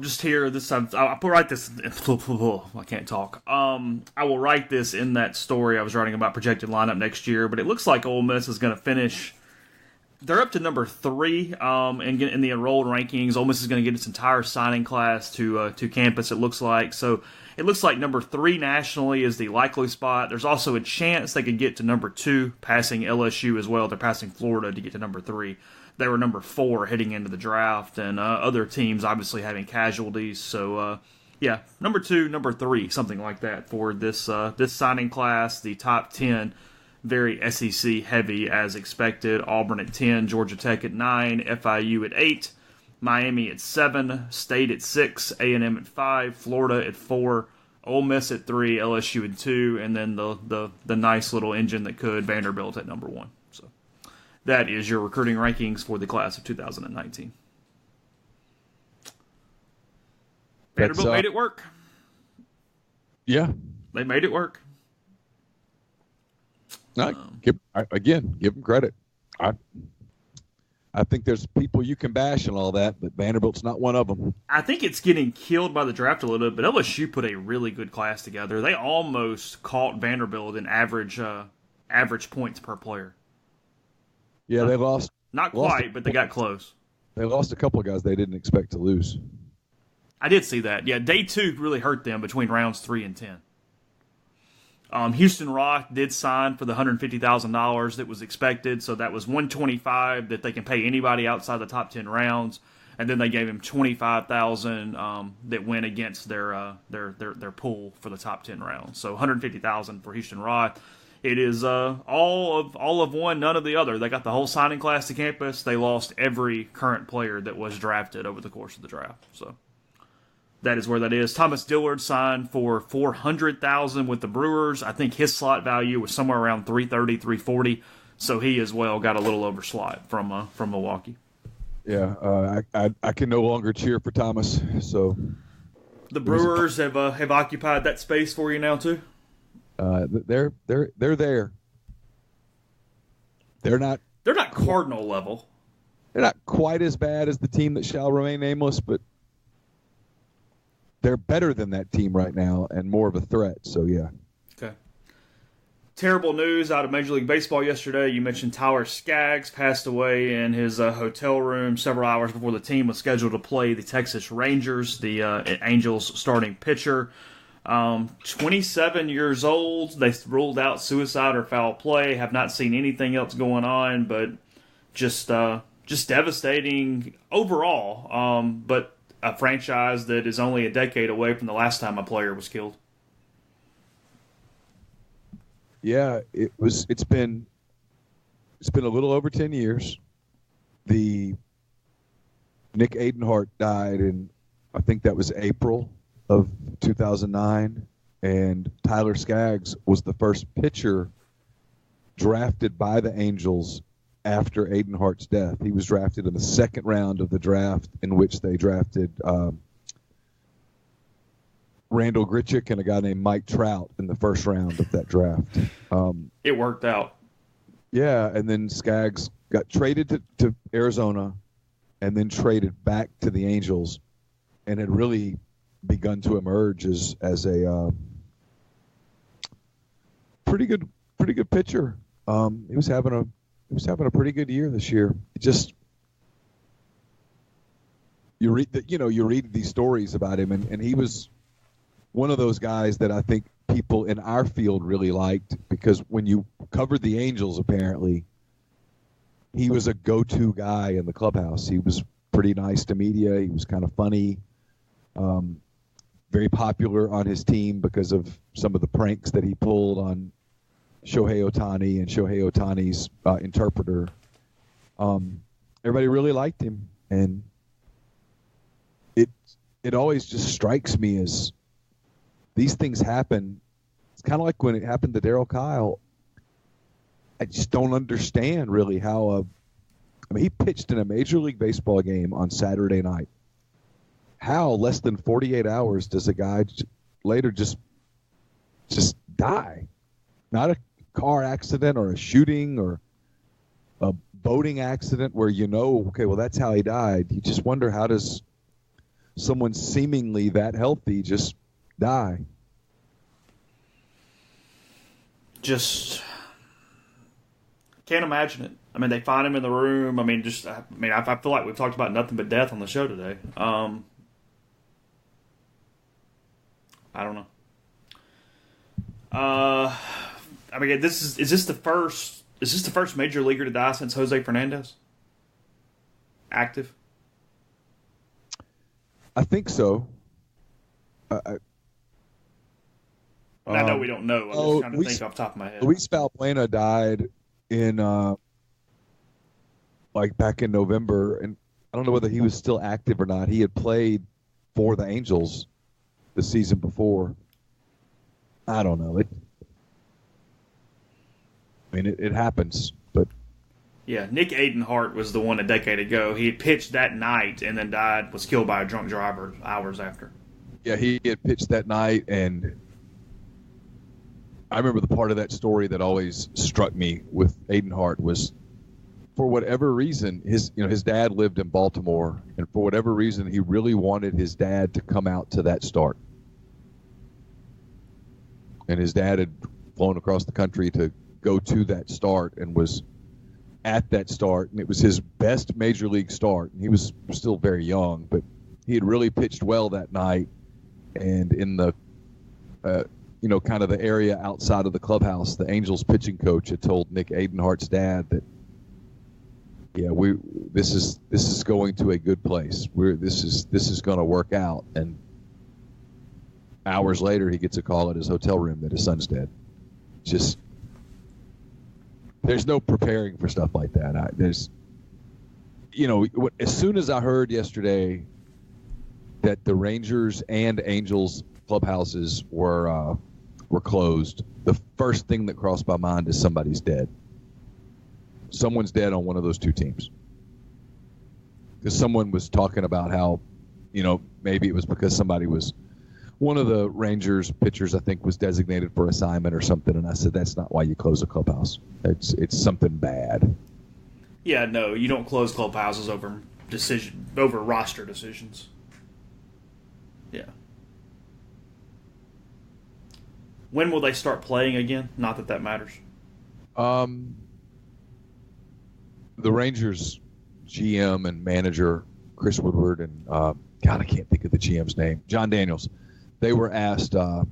Just here, I'll write this. I can't talk. I will write this in that story I was writing about projected lineup next year, but it looks like Ole Miss is going to finish They're up to number 3 in the enrolled rankings. Ole Miss is going to get its entire signing class to campus, it looks like. So it looks like number 3 nationally is the likely spot. There's also a chance they could get to number 2, passing LSU as well. They're passing Florida to get to number 3. They were number 4 heading into the draft, and other teams obviously having casualties. So, number 2, number 3, something like that for this signing class. The top 10, very SEC heavy as expected. Auburn at 10, Georgia Tech at 9, FIU at 8, Miami at 7, State at 6, A&M at 5, Florida at 4, Ole Miss at 3, LSU at 2, and then the nice little engine that could, Vanderbilt at number 1. So that is your recruiting rankings for the class of 2019. Vanderbilt made it work. Yeah. They made it work. Give them credit. I think there's people you can bash and all that, but Vanderbilt's not one of them. I think it's getting killed by the draft a little bit, but LSU put a really good class together. They almost caught Vanderbilt in average points per player. Yeah, they lost. Not quite, but they got close. They lost a couple of guys they didn't expect to lose. I did see that. Yeah, day 2 really hurt them between rounds 3 and 10. Houston Rock did sign for the $150,000 that was expected, so that was $125,000 that they can pay anybody outside the top 10 rounds, and then they gave him $25,000 that went against their pool for the top 10 rounds. So $150,000 for Houston Rock. It is all of one, none of the other. They got the whole signing class to campus. They lost every current player that was drafted over the course of the draft. So that is where that is. Thomas Dillard signed for $400,000 with the Brewers. I think his slot value was somewhere around $330,000, $340,000. So he as well got a little over slot from Milwaukee. Yeah, I can no longer cheer for Thomas. So the Brewers have occupied that space for you now too. They're there. They're not Cardinal level. They're not quite as bad as the team that shall remain nameless, but they're better than that team right now and more of a threat. So, yeah. Okay. Terrible news out of Major League Baseball yesterday. You mentioned Tyler Skaggs passed away in his hotel room several hours before the team was scheduled to play the Texas Rangers, the Angels starting pitcher. 27 years old. They ruled out suicide or foul play. Have not seen anything else going on, but just devastating overall. But a franchise that is only a decade away from the last time a player was killed. Yeah, it's been a little over 10 years. The Nick Adenhart died in, I think that was April of 2009, and Tyler Skaggs was the first pitcher drafted by the Angels after Adenhart's death. He was drafted in the second round of the draft, in which they drafted Randall Grichuk and a guy named Mike Trout in the first round of that draft. It worked out. Yeah, and then Skaggs got traded to Arizona and then traded back to the Angels and had really begun to emerge as a pretty good pitcher. He was having a pretty good year this year. It just you read these stories about him, and he was one of those guys that I think people in our field really liked, because when you covered the Angels, apparently he was a go-to guy in the clubhouse. He was pretty nice to media. He was kind of funny, very popular on his team because of some of the pranks that he pulled on Shohei Ohtani and Shohei Ohtani's interpreter. Everybody really liked him, and it always just strikes me as these things happen. It's kind of like when it happened to Darryl Kyle. I just don't understand really how he pitched in a Major League Baseball game on Saturday night. How less than 48 hours does a guy later just die? Not a car accident or a shooting or a boating accident where okay, well, that's how he died. You just wonder, how does someone seemingly that healthy just die? Just Can't imagine it. I mean, they find him in the room. I feel like we've talked about nothing but death on the show today. I don't know. Is this the first major leaguer to die since Jose Fernandez? Active? I think so. I know we don't know. I'm just trying to think off the top of my head. Luis Valbuena died in back in November, and I don't know whether he was still active or not. He had played for the Angels the season before. I don't know. It happens, but yeah, Nick Adenhart was the one a decade ago. He had pitched that night and then was killed by a drunk driver hours after. Yeah, he had pitched that night, and I remember the part of that story that always struck me with Adenhart was, for whatever reason, his dad lived in Baltimore, and for whatever reason, he really wanted his dad to come out to that start. And his dad had flown across the country to go to that start and was at that start, and it was his best major league start. And he was still very young, but he had really pitched well that night. And in the kind of the area outside of the clubhouse, the Angels pitching coach had told Nick Adenhart's dad that, this is going to a good place. This is going to work out. And hours later, he gets a call at his hotel room that his son's dead. Just, there's no preparing for stuff like that. As soon as I heard yesterday that the Rangers and Angels clubhouses were closed, the first thing that crossed my mind is somebody's dead. Someone's dead on one of those two teams. Because someone was talking about how, maybe it was because one of the Rangers pitchers, I think, was designated for assignment or something, and I said, that's not why you close a clubhouse. It's something bad. Yeah, no, you don't close clubhouses over roster decisions. Yeah. When will they start playing again? Not that matters. The Rangers GM and manager, Chris Woodward, and I can't think of the GM's name, John Daniels. They were asked that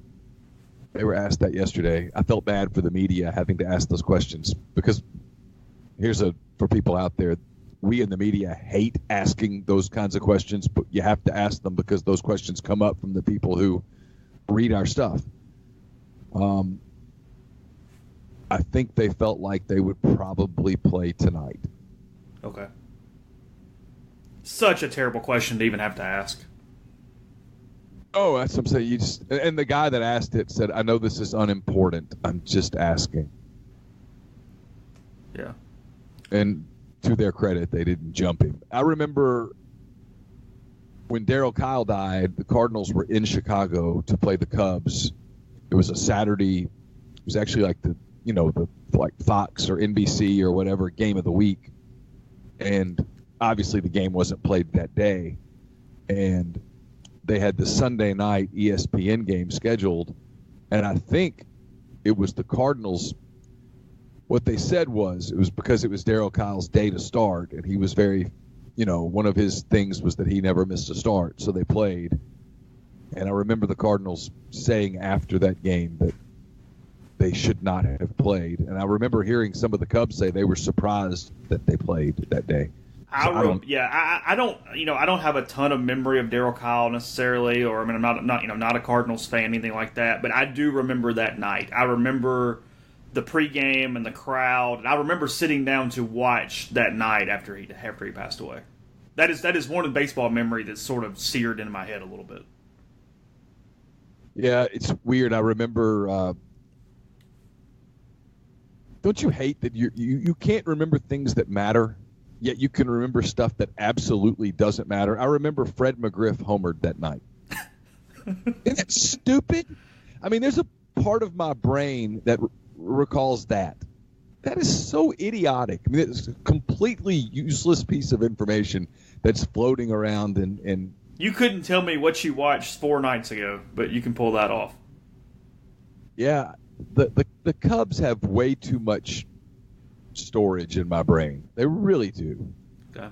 yesterday. I felt bad for the media having to ask those questions because for people out there, we in the media hate asking those kinds of questions, but you have to ask them because those questions come up from the people who read our stuff. I think they felt like they would probably play tonight. Okay. Such a terrible question to even have to ask. Oh, that's what I'm saying. And the guy that asked it said, I know this is unimportant. I'm just asking. Yeah. And to their credit, they didn't jump him. I remember when Darryl Kyle died, the Cardinals were in Chicago to play the Cubs. It was a Saturday. It was actually like the Fox or NBC or whatever game of the week. And obviously the game wasn't played that day. And they had the Sunday night ESPN game scheduled. And I think it was the Cardinals. What they said was it was because it was Darryl Kyle's day to start. And he was very, one of his things was that he never missed a start. So they played. And I remember the Cardinals saying after that game that they should not have played. And I remember hearing some of the Cubs say they were surprised that they played that day. I don't have a ton of memory of Darryl Kyle necessarily, or I'm not a Cardinals fan, anything like that. But I do remember that night. I remember the pregame and the crowd. And I remember sitting down to watch that night after he passed away. That is one of the baseball memory that's sort of seared into my head a little bit. Yeah, it's weird. I remember. Don't you hate that you can't remember things that matter, yet you can remember stuff that absolutely doesn't matter? I remember Fred McGriff homered that night. Isn't that stupid? I mean, there's a part of my brain that recalls that. That is so idiotic. I mean, it's a completely useless piece of information that's floating around. And you couldn't tell me what you watched 4 nights ago, but you can pull that off. Yeah, the Cubs have way too much storage in my brain. They really do. Okay.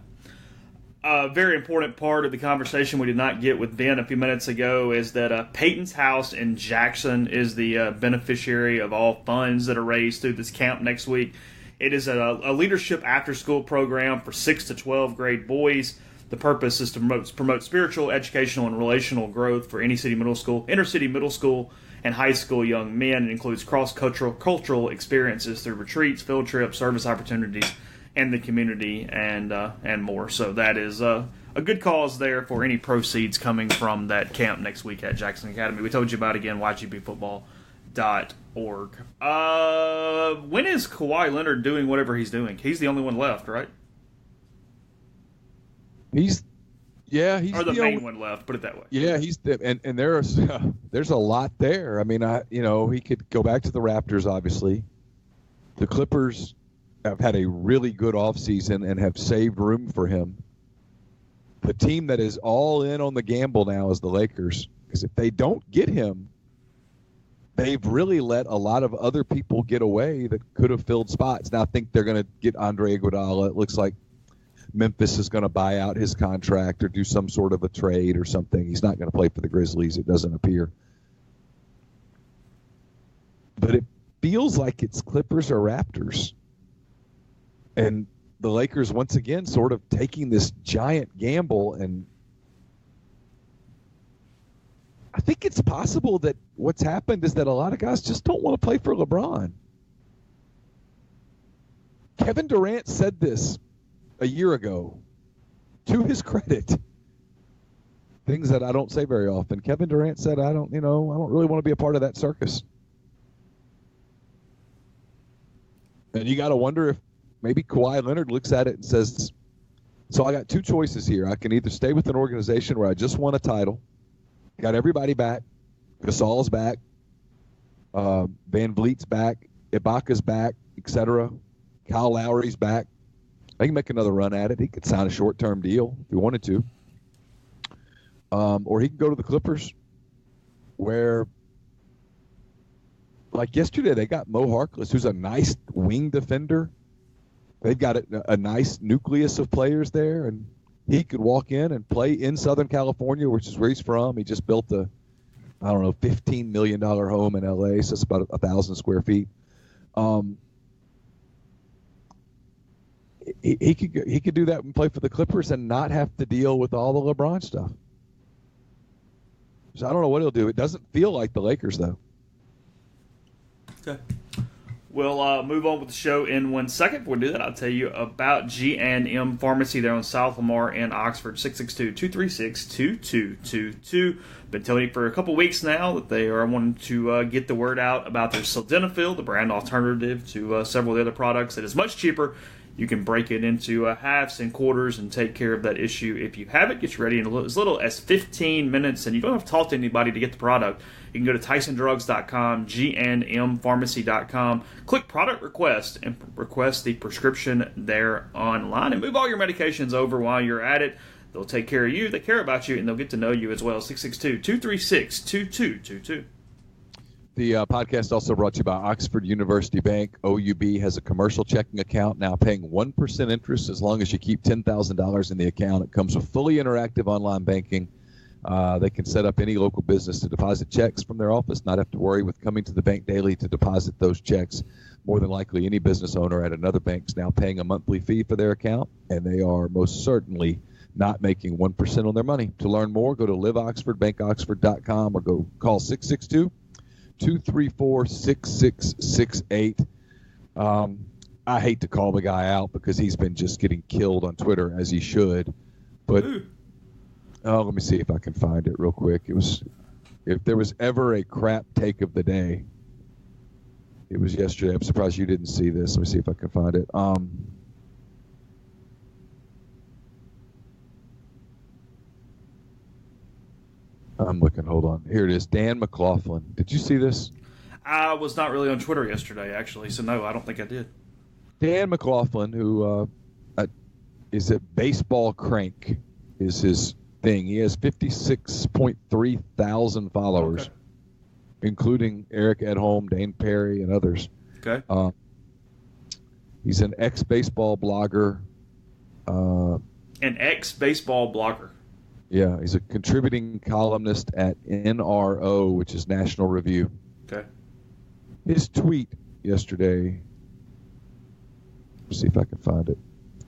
A very important part of the conversation we did not get with Ben a few minutes ago is that Peyton's House in Jackson is the beneficiary of all funds that are raised through this camp next week. It is a leadership after-school program for 6 to 12 grade boys. The purpose is to promote spiritual, educational, and relational growth for inner city middle school, and high school young men. It includes cultural experiences through retreats, field trips, service opportunities, and the community, and more. So that is a good cause there for any proceeds coming from that camp next week at Jackson Academy. We told you about, again, YGBfootball.org. When is Kawhi Leonard doing whatever he's doing? He's the only one left, right? He's or the main one left. Put it that way. Yeah, and there's a lot there. I mean, he could go back to the Raptors. Obviously, the Clippers have had a really good offseason and have saved room for him. The team that is all in on the gamble now is the Lakers, because if they don't get him, they've really let a lot of other people get away that could have filled spots. Now I think they're going to get Andre Iguodala. It looks like Memphis is going to buy out his contract or do some sort of a trade or something. He's not going to play for the Grizzlies, it doesn't appear. But it feels like it's Clippers or Raptors. And the Lakers, once again, sort of taking this giant gamble. And I think it's possible that what's happened is that a lot of guys just don't want to play for LeBron. Kevin Durant said this a year ago, to his credit. Things that I don't say very often. Kevin Durant said, I don't really want to be a part of that circus. And you got to wonder if maybe Kawhi Leonard looks at it and says, so I got two choices here. I can either stay with an organization where I just won a title, got everybody back, Gasol's back, Van Vliet's back, Ibaka's back, etc. Kyle Lowry's back. I can make another run at it. He could sign a short-term deal if he wanted to. Or he can go to the Clippers where, like yesterday, they got Mo Harkless, who's a nice wing defender. They've got a nice nucleus of players there, and he could walk in and play in Southern California, which is where he's from. He just built $15 million home in L.A., so it's about 1,000 square feet. He could do that and play for the Clippers and not have to deal with all the LeBron stuff. So I don't know what he'll do. It doesn't feel like the Lakers, though. Okay. We'll move on with the show in 1 second. Before we do that, I'll tell you about G&M Pharmacy there on South Lamar in Oxford, 662-236-2222. Been telling you for a couple weeks now that they are wanting to get the word out about their Sildenafil, the brand alternative to several of the other products. It is much cheaper. You can break it into halves and quarters and take care of that issue if you have it. Get you ready in as little as 15 minutes, and you don't have to talk to anybody to get the product. You can go to TysonDrugs.com, GNMPharmacy.com, click Product Request, and request the prescription there online. And move all your medications over while you're at it. They'll take care of you, they care about you, and they'll get to know you as well. 662-236-2222. The podcast also brought to you by Oxford University Bank. OUB has a commercial checking account now paying 1% interest as long as you keep $10,000 in the account. It comes with fully interactive online banking. They can set up any local business to deposit checks from their office, not have to worry with coming to the bank daily to deposit those checks. More than likely, any business owner at another bank is now paying a monthly fee for their account, and they are most certainly not making 1% on their money. To learn more, go to liveoxfordbankoxford.com or go call 662-234-6668. I hate to call the guy out because he's been just getting killed on Twitter, as he should. But let me see if I can find it real quick. If there was ever a crap take of the day, it was yesterday. I'm surprised you didn't see this. Let me see if I can find it. I'm looking. Hold on. Here it is. Dan McLaughlin. Did you see this? I was not really on Twitter yesterday, actually, so no, I don't think I did. Dan McLaughlin, who is a baseball crank, is his thing. He has 56.3 thousand followers, including Eric Edholm, Dane Perry, and others. Okay. He's an ex-baseball blogger. An ex-baseball blogger. Yeah, he's a contributing columnist at NRO, which is National Review. Okay. His tweet yesterday. Let's see if I can find it.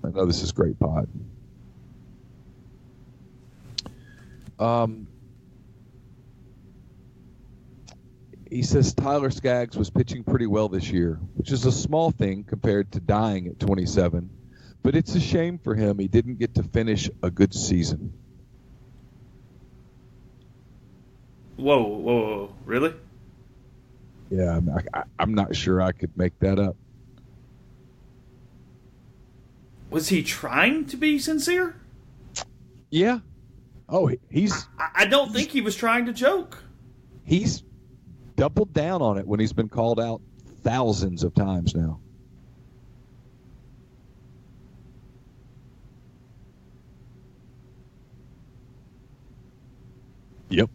I know this is great pod. He says Tyler Skaggs was pitching pretty well this year, which is a small thing compared to dying at 27. But it's a shame for him he didn't get to finish a good season. Whoa. Really? Yeah, I'm not sure I could make that up. Was he trying to be sincere? Yeah. Oh, he's... I don't think he was trying to joke. He's doubled down on it when he's been called out thousands of times now. Yep.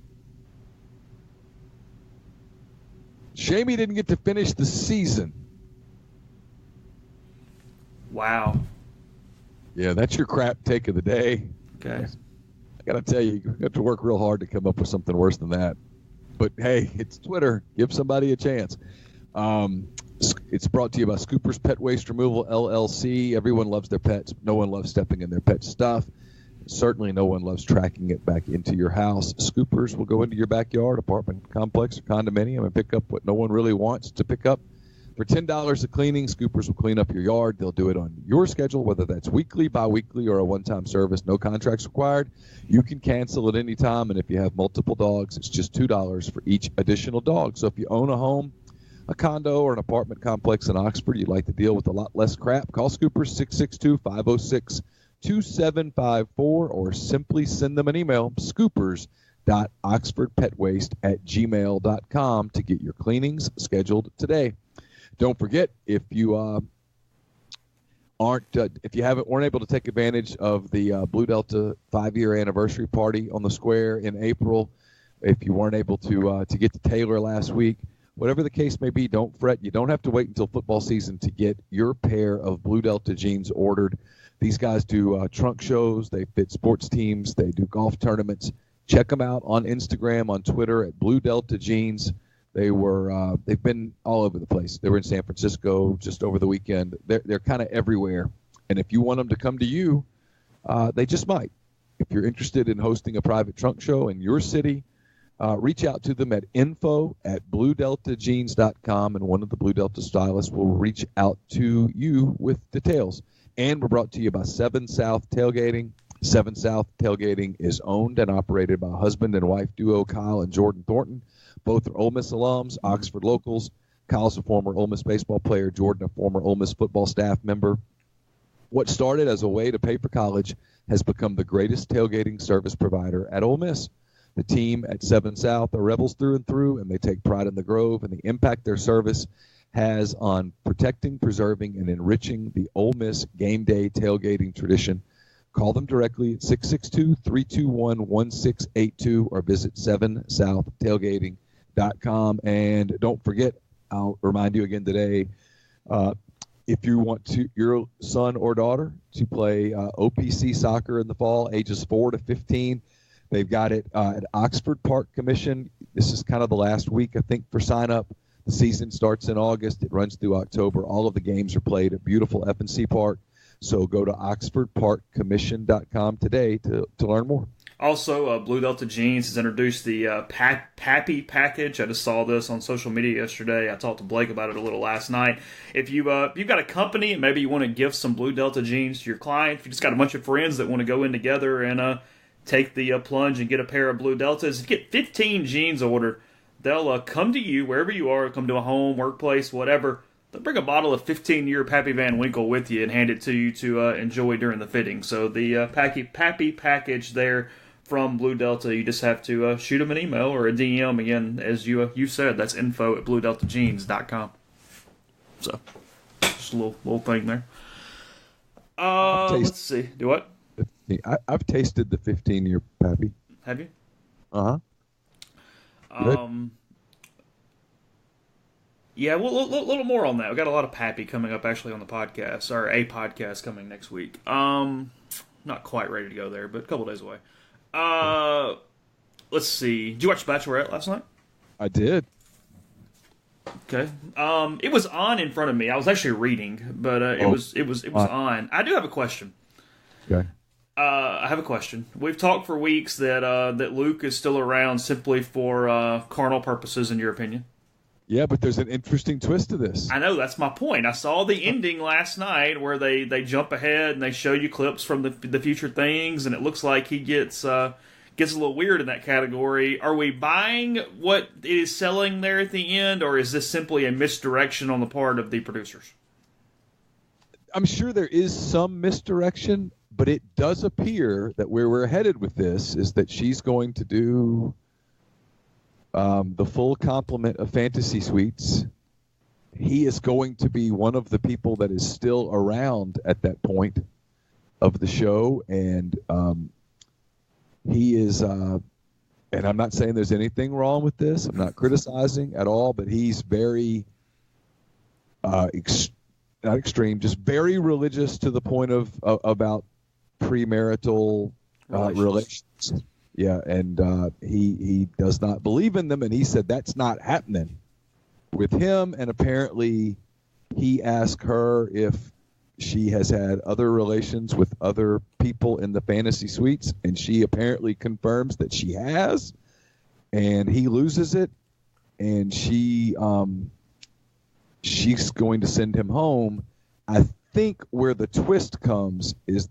Shame he didn't get to finish the season. Wow. Yeah, that's your crap take of the day. Okay. I got to tell you, you have to work real hard to come up with something worse than that. But, hey, it's Twitter. Give somebody a chance. It's brought to you by Scoopers Pet Waste Removal, LLC. Everyone loves their pets. No one loves stepping in their pet stuff. Certainly no one loves tracking it back into your house. Scoopers will go into your backyard, apartment complex, or condominium and pick up what no one really wants to pick up. For $10 of cleaning, Scoopers will clean up your yard. They'll do it on your schedule, whether that's weekly, bi-weekly, or a one-time service. No contracts required. You can cancel at any time, and if you have multiple dogs, it's just $2 for each additional dog. So if you own a home, a condo, or an apartment complex in Oxford, you'd like to deal with a lot less crap, call Scoopers 662-506-2754 or simply send them an email, scoopers.oxfordpetwaste@gmail.com to get your cleanings scheduled today. Don't forget, if you weren't able to take advantage of the Blue Delta 5-year anniversary party on the square in April, if you weren't able to get to Taylor last week, whatever the case may be, don't fret. You don't have to wait until football season to get your pair of Blue Delta jeans ordered. These guys do trunk shows. They fit sports teams. They do golf tournaments. Check them out on Instagram, on Twitter at Blue Delta Jeans. They've been all over the place. They were in San Francisco just over the weekend. They're kind of everywhere. And if you want them to come to you, they just might. If you're interested in hosting a private trunk show in your city, reach out to them at info@bluedeltajeans.com, and one of the Blue Delta stylists will reach out to you with details. And we're brought to you by 7 South Tailgating. 7 South Tailgating is owned and operated by husband and wife duo Kyle and Jordan Thornton. Both are Ole Miss alums, Oxford locals. Kyle's a former Ole Miss baseball player, Jordan a former Ole Miss football staff member. What started as a way to pay for college has become the greatest tailgating service provider at Ole Miss. The team at 7 South are rebels through and through, and they take pride in the Grove and the impact their service has on protecting, preserving, and enriching the Ole Miss game day tailgating tradition. Call them directly at 662-321-1682 or visit 7southtailgating.com. And don't forget, I'll remind you again today, if you want your son or daughter to play OPC soccer in the fall, ages 4 to 15, they've got it at Oxford Park Commission. This is kind of the last week, I think, for sign-up. The season starts in August. It runs through October. All of the games are played at beautiful F&C Park. So go to oxfordparkcommission.com today to learn more. Also, Blue Delta Jeans has introduced the Pappy package. I just saw this on social media yesterday. I talked to Blake about it a little last night. If you've got a company and maybe you want to give some Blue Delta jeans to your client, if you just got a bunch of friends that want to go in together and take the plunge and get a pair of Blue Deltas, if you get 15 jeans ordered, they'll come to you wherever you are, come to a home, workplace, whatever. They'll bring a bottle of 15-year Pappy Van Winkle with you and hand it to you to enjoy during the fitting. So the Pappy package there from Blue Delta, you just have to shoot them an email or a DM. Again, as you said, that's info@bluedeltajeans.com. So, just a little thing there. Let's see. Do what? I've tasted the 15-year Pappy. Have you? Yeah, well, a little more on that. We've got a lot of Pappy coming up actually on the podcast, or a podcast coming next week. Not quite ready to go there, but a couple days away. Let's see. Did you watch Bachelorette last night? I did. Okay. It was on in front of me. I was actually reading, but it was on. I do have a question. Okay. I have a question. We've talked for weeks that Luke is still around simply for carnal purposes, in your opinion. Yeah, but there's an interesting twist to this. I know, that's my point. I saw the ending last night where they jump ahead and they show you clips from the future things, and it looks like he gets a little weird in that category. Are we buying what is selling there at the end, or is this simply a misdirection on the part of the producers? I'm sure there is some misdirection, but it does appear that where we're headed with this is that she's going to do the full complement of fantasy suites. He is going to be one of the people that is still around at that point of the show, and he is, and I'm not saying there's anything wrong with this. I'm not criticizing at all, but he's very, not extreme, just very religious to the point of about premarital relations. Yeah, and he does not believe in them, and he said that's not happening with him. And apparently, he asked her if she has had other relations with other people in the fantasy suites, and she apparently confirms that she has. And he loses it, and she's going to send him home. I think where the twist comes is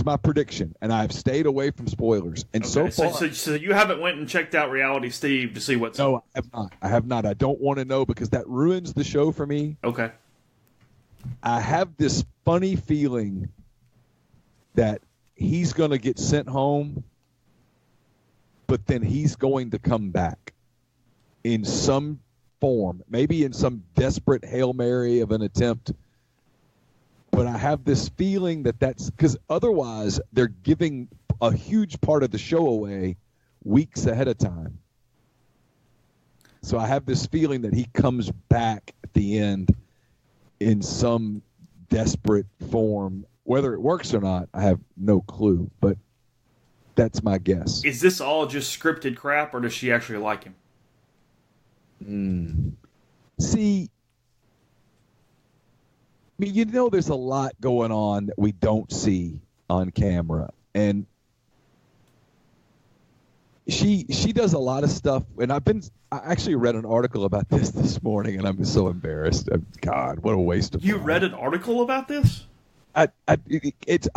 my prediction, and I've stayed away from spoilers. And okay, so far, so you haven't went and checked out Reality Steve to see what's... No, I have not. I don't want to know because that ruins the show for me. Okay. I have this funny feeling that he's going to get sent home, but then he's going to come back in some form, maybe in some desperate Hail Mary of an attempt. But I have this feeling that's because otherwise they're giving a huge part of the show away weeks ahead of time. So I have this feeling that he comes back at the end in some desperate form. Whether it works or not, I have no clue, but that's my guess. Is this all just scripted crap, or does she actually like him? See, I mean, there's a lot going on that we don't see on camera, and she does a lot of stuff. And I actually read an article about this morning, and I'm so embarrassed. God, what a waste of time. You read an article about this? I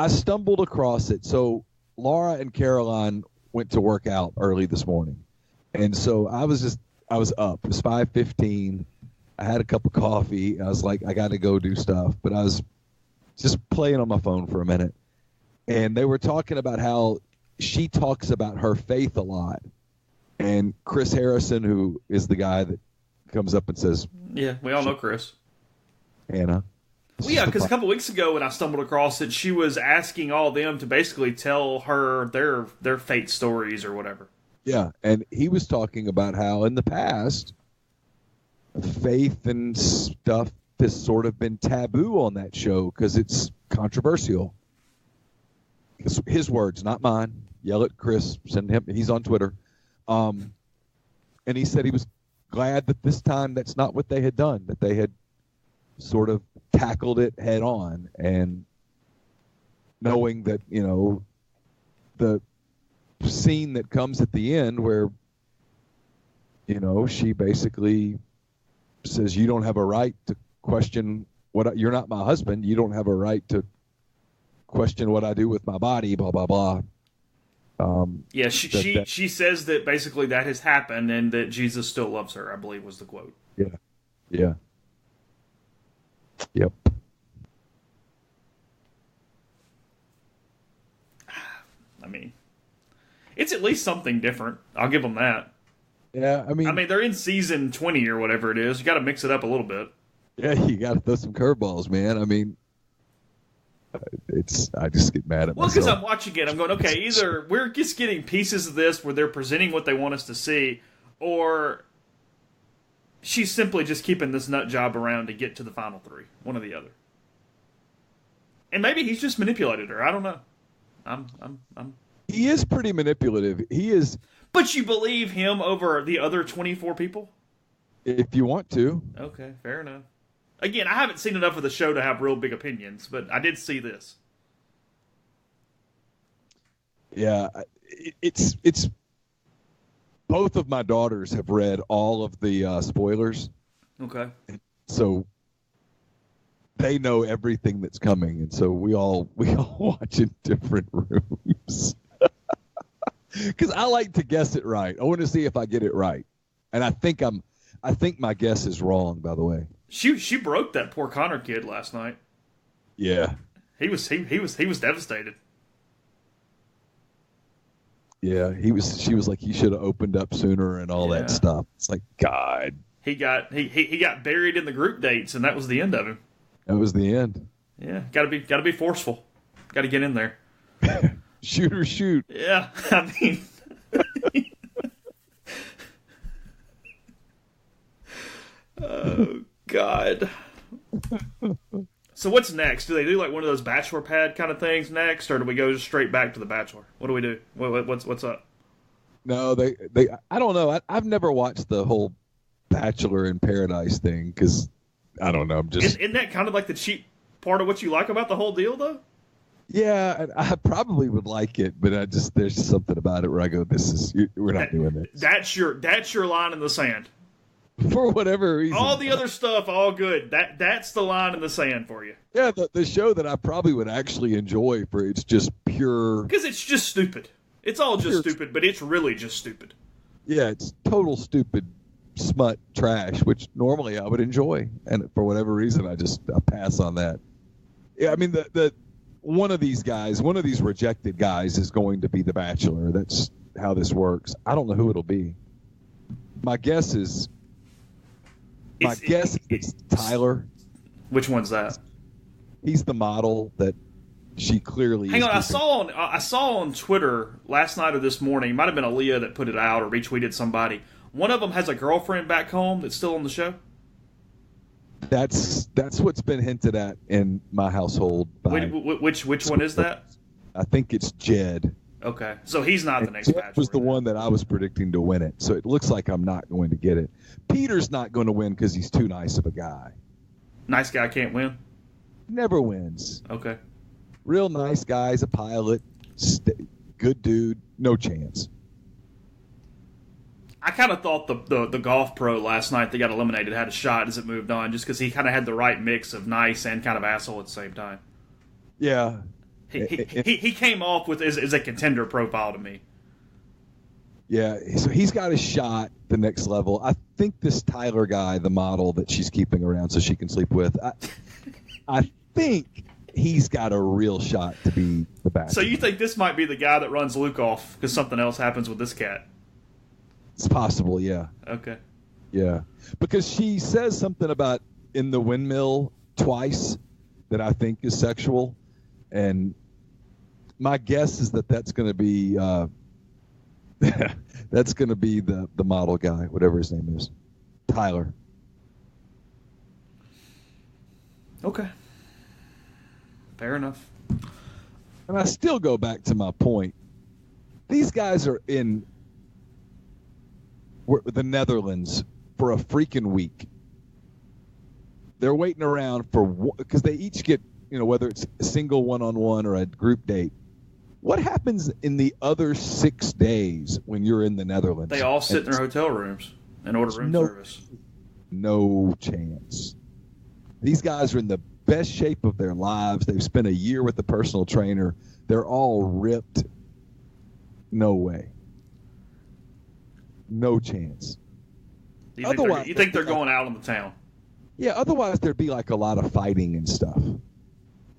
stumbled across it. So Laura and Caroline went to work out early this morning, and so I was up. It was 5:15. I had a cup of coffee. I was like, I got to go do stuff. But I was just playing on my phone for a minute. And they were talking about how she talks about her faith a lot. And Chris Harrison, who is the guy that comes up and says... Yeah, we all know Chris. Anna. Well, yeah, because a couple weeks ago when I stumbled across it, she was asking all of them to basically tell her their fate stories or whatever. Yeah, and he was talking about how in the past... faith and stuff has sort of been taboo on that show because it's controversial. It's his words, not mine. Yell at Chris, send him. He's on Twitter. And he said he was glad that this time that's not what they had done, that they had sort of tackled it head on, and knowing that, the scene that comes at the end where, she basically says, you don't have a right to question you're not my husband. You don't have a right to question what I do with my body, blah, blah, blah. Yeah, she says that basically that has happened and that Jesus still loves her, I believe was the quote. Yeah. Yeah. Yep. I mean, it's at least something different. I'll give them that. Yeah, I mean, they're in season 20 or whatever it is. You got to mix it up a little bit. Yeah, you got to throw some curveballs, man. I mean, I just get mad at myself. Well, because I'm watching it, I'm going, okay, either we're just getting pieces of this where they're presenting what they want us to see, or she's simply just keeping this nut job around to get to the final three, one or the other. And maybe he's just manipulated her. I don't know. He is pretty manipulative. He is. But you believe him over the other 24 people? If you want to. Okay, fair enough. Again, I haven't seen enough of the show to have real big opinions, but I did see this. Yeah, it's both of my daughters have read all of the spoilers. Okay. So they know everything that's coming, and so we all watch in different rooms. Because I like to guess it right. I want to see if I get it right, and I think my guess is wrong. By the way, she broke that poor Connor kid last night. Yeah, he was devastated. Yeah, she was like, he should have opened up sooner and all that stuff. It's like, God. He got buried in the group dates, and that was the end of him. That was the end. Yeah, gotta be forceful. Gotta get in there. Shoot or shoot. Yeah, I mean. Oh, God. So what's next? Do they do like one of those bachelor pad kind of things next, or do we go just straight back to the Bachelor? What do we do? What's up? No, they. I don't know. I've never watched the whole Bachelor in Paradise thing because I don't know. I'm just. Isn't that kind of like the cheap part of what you like about the whole deal, though? Yeah, I probably would like it, but there's just something about it where I go, we're not doing this. That's your line in the sand. For whatever reason. All the other stuff, all good. That's the line in the sand for you. Yeah, the show that I probably would actually enjoy for it's just pure. Because it's just stupid. It's all just stupid, but it's really just stupid. Yeah, it's total stupid smut trash, which normally I would enjoy, and for whatever reason, I pass on that. Yeah, I mean the one of these rejected guys is going to be the Bachelor. That's how this works. I don't know who it'll be. My guess is. It's Tyler. Which one's that? He's the model that she clearly. Hang on, I saw on Twitter last night or this morning. It might have been Aaliyah that put it out or retweeted somebody. One of them has a girlfriend back home that's still on the show. That's what's been hinted at in my household. Which one is that? I think it's Jed. Okay, so he's not the next Jed Bachelor. Was the one that I was predicting to win it, so it looks like I'm not going to get it. Peter's not going to win because he's too nice of a guy. Nice guy can't win? Never wins. Okay. Real nice guy's a pilot, good dude, no chance. I kind of thought the golf pro last night that got eliminated had a shot as it moved on, just because he kind of had the right mix of nice and kind of asshole at the same time. Yeah. He came off with as a contender profile to me. Yeah, so he's got a shot the next level. I think this Tyler guy, the model that she's keeping around so she can sleep with, I think he's got a real shot to be the Bachelor. So you think this might be the guy that runs Luke off because something else happens with this cat? It's possible, yeah. Okay. Yeah, because she says something about in the windmill twice that I think is sexual, and my guess is that's going to be that's going to be the model guy, whatever his name is, Tyler. Okay. Fair enough. And I still go back to my point. These guys are in the Netherlands for a freaking week. They're waiting around because they each get, whether it's a single one-on-one or a group date. What happens in the other 6 days when you're in the Netherlands? They all sit in their hotel rooms and order room service. No chance. These guys are in the best shape of their lives. They've spent a year with a personal trainer. They're all ripped. No way. No chance. You think they're going out on the town? Yeah, otherwise there'd be like a lot of fighting and stuff.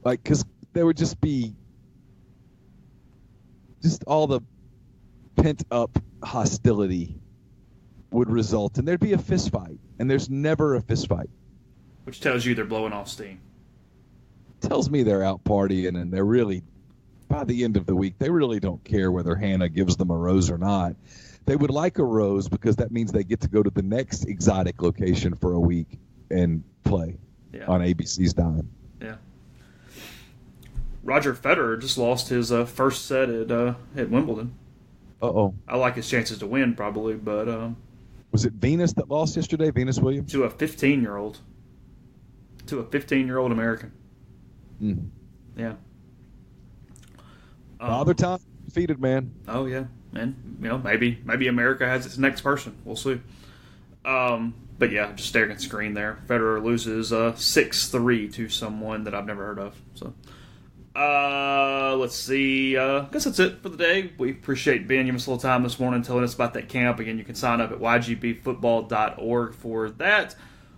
Like, because there would just be all the pent-up hostility would result, and there'd be a fist fight, and there's never a fist fight. Which tells you they're blowing off steam. Tells me they're out partying, and they're really, by the end of the week, they really don't care whether Hannah gives them a rose or not. They would like a rose because that means they get to go to the next exotic location for a week and play on ABC's dime. Yeah. Roger Federer just lost his first set at Wimbledon. Uh-oh. I like his chances to win, probably, but... was it Venus that lost yesterday, Venus Williams? To a 15-year-old. To a 15-year-old American. Mm. Yeah. Father Time defeated, man. Oh, yeah. And, maybe America has its next person. We'll see. But, yeah, just staring at the screen there. Federer loses 6-3 to someone that I've never heard of. So... let's see. I guess that's it for the day. We appreciate Ben giving us a little time this morning telling us about that camp. Again, you can sign up at ygbfootball.org for that.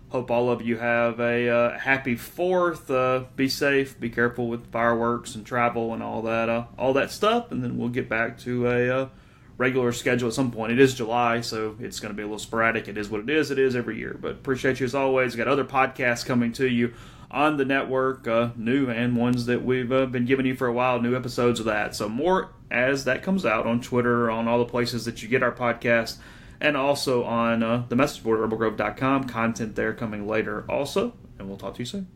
Hope all of you have a happy 4th. Be safe. Be careful with fireworks and travel and all that stuff. And then we'll get back to a regular schedule at some point. It is July, so it's going to be a little sporadic. It is what it is. It is every year. But appreciate you as always. We've got other podcasts coming to you on the network, new and ones that we've been giving you for a while, new episodes of that. So more as that comes out on Twitter, on all the places that you get our podcast, and also on the message board at herbalgrove.com. Content there coming later also, and we'll talk to you soon.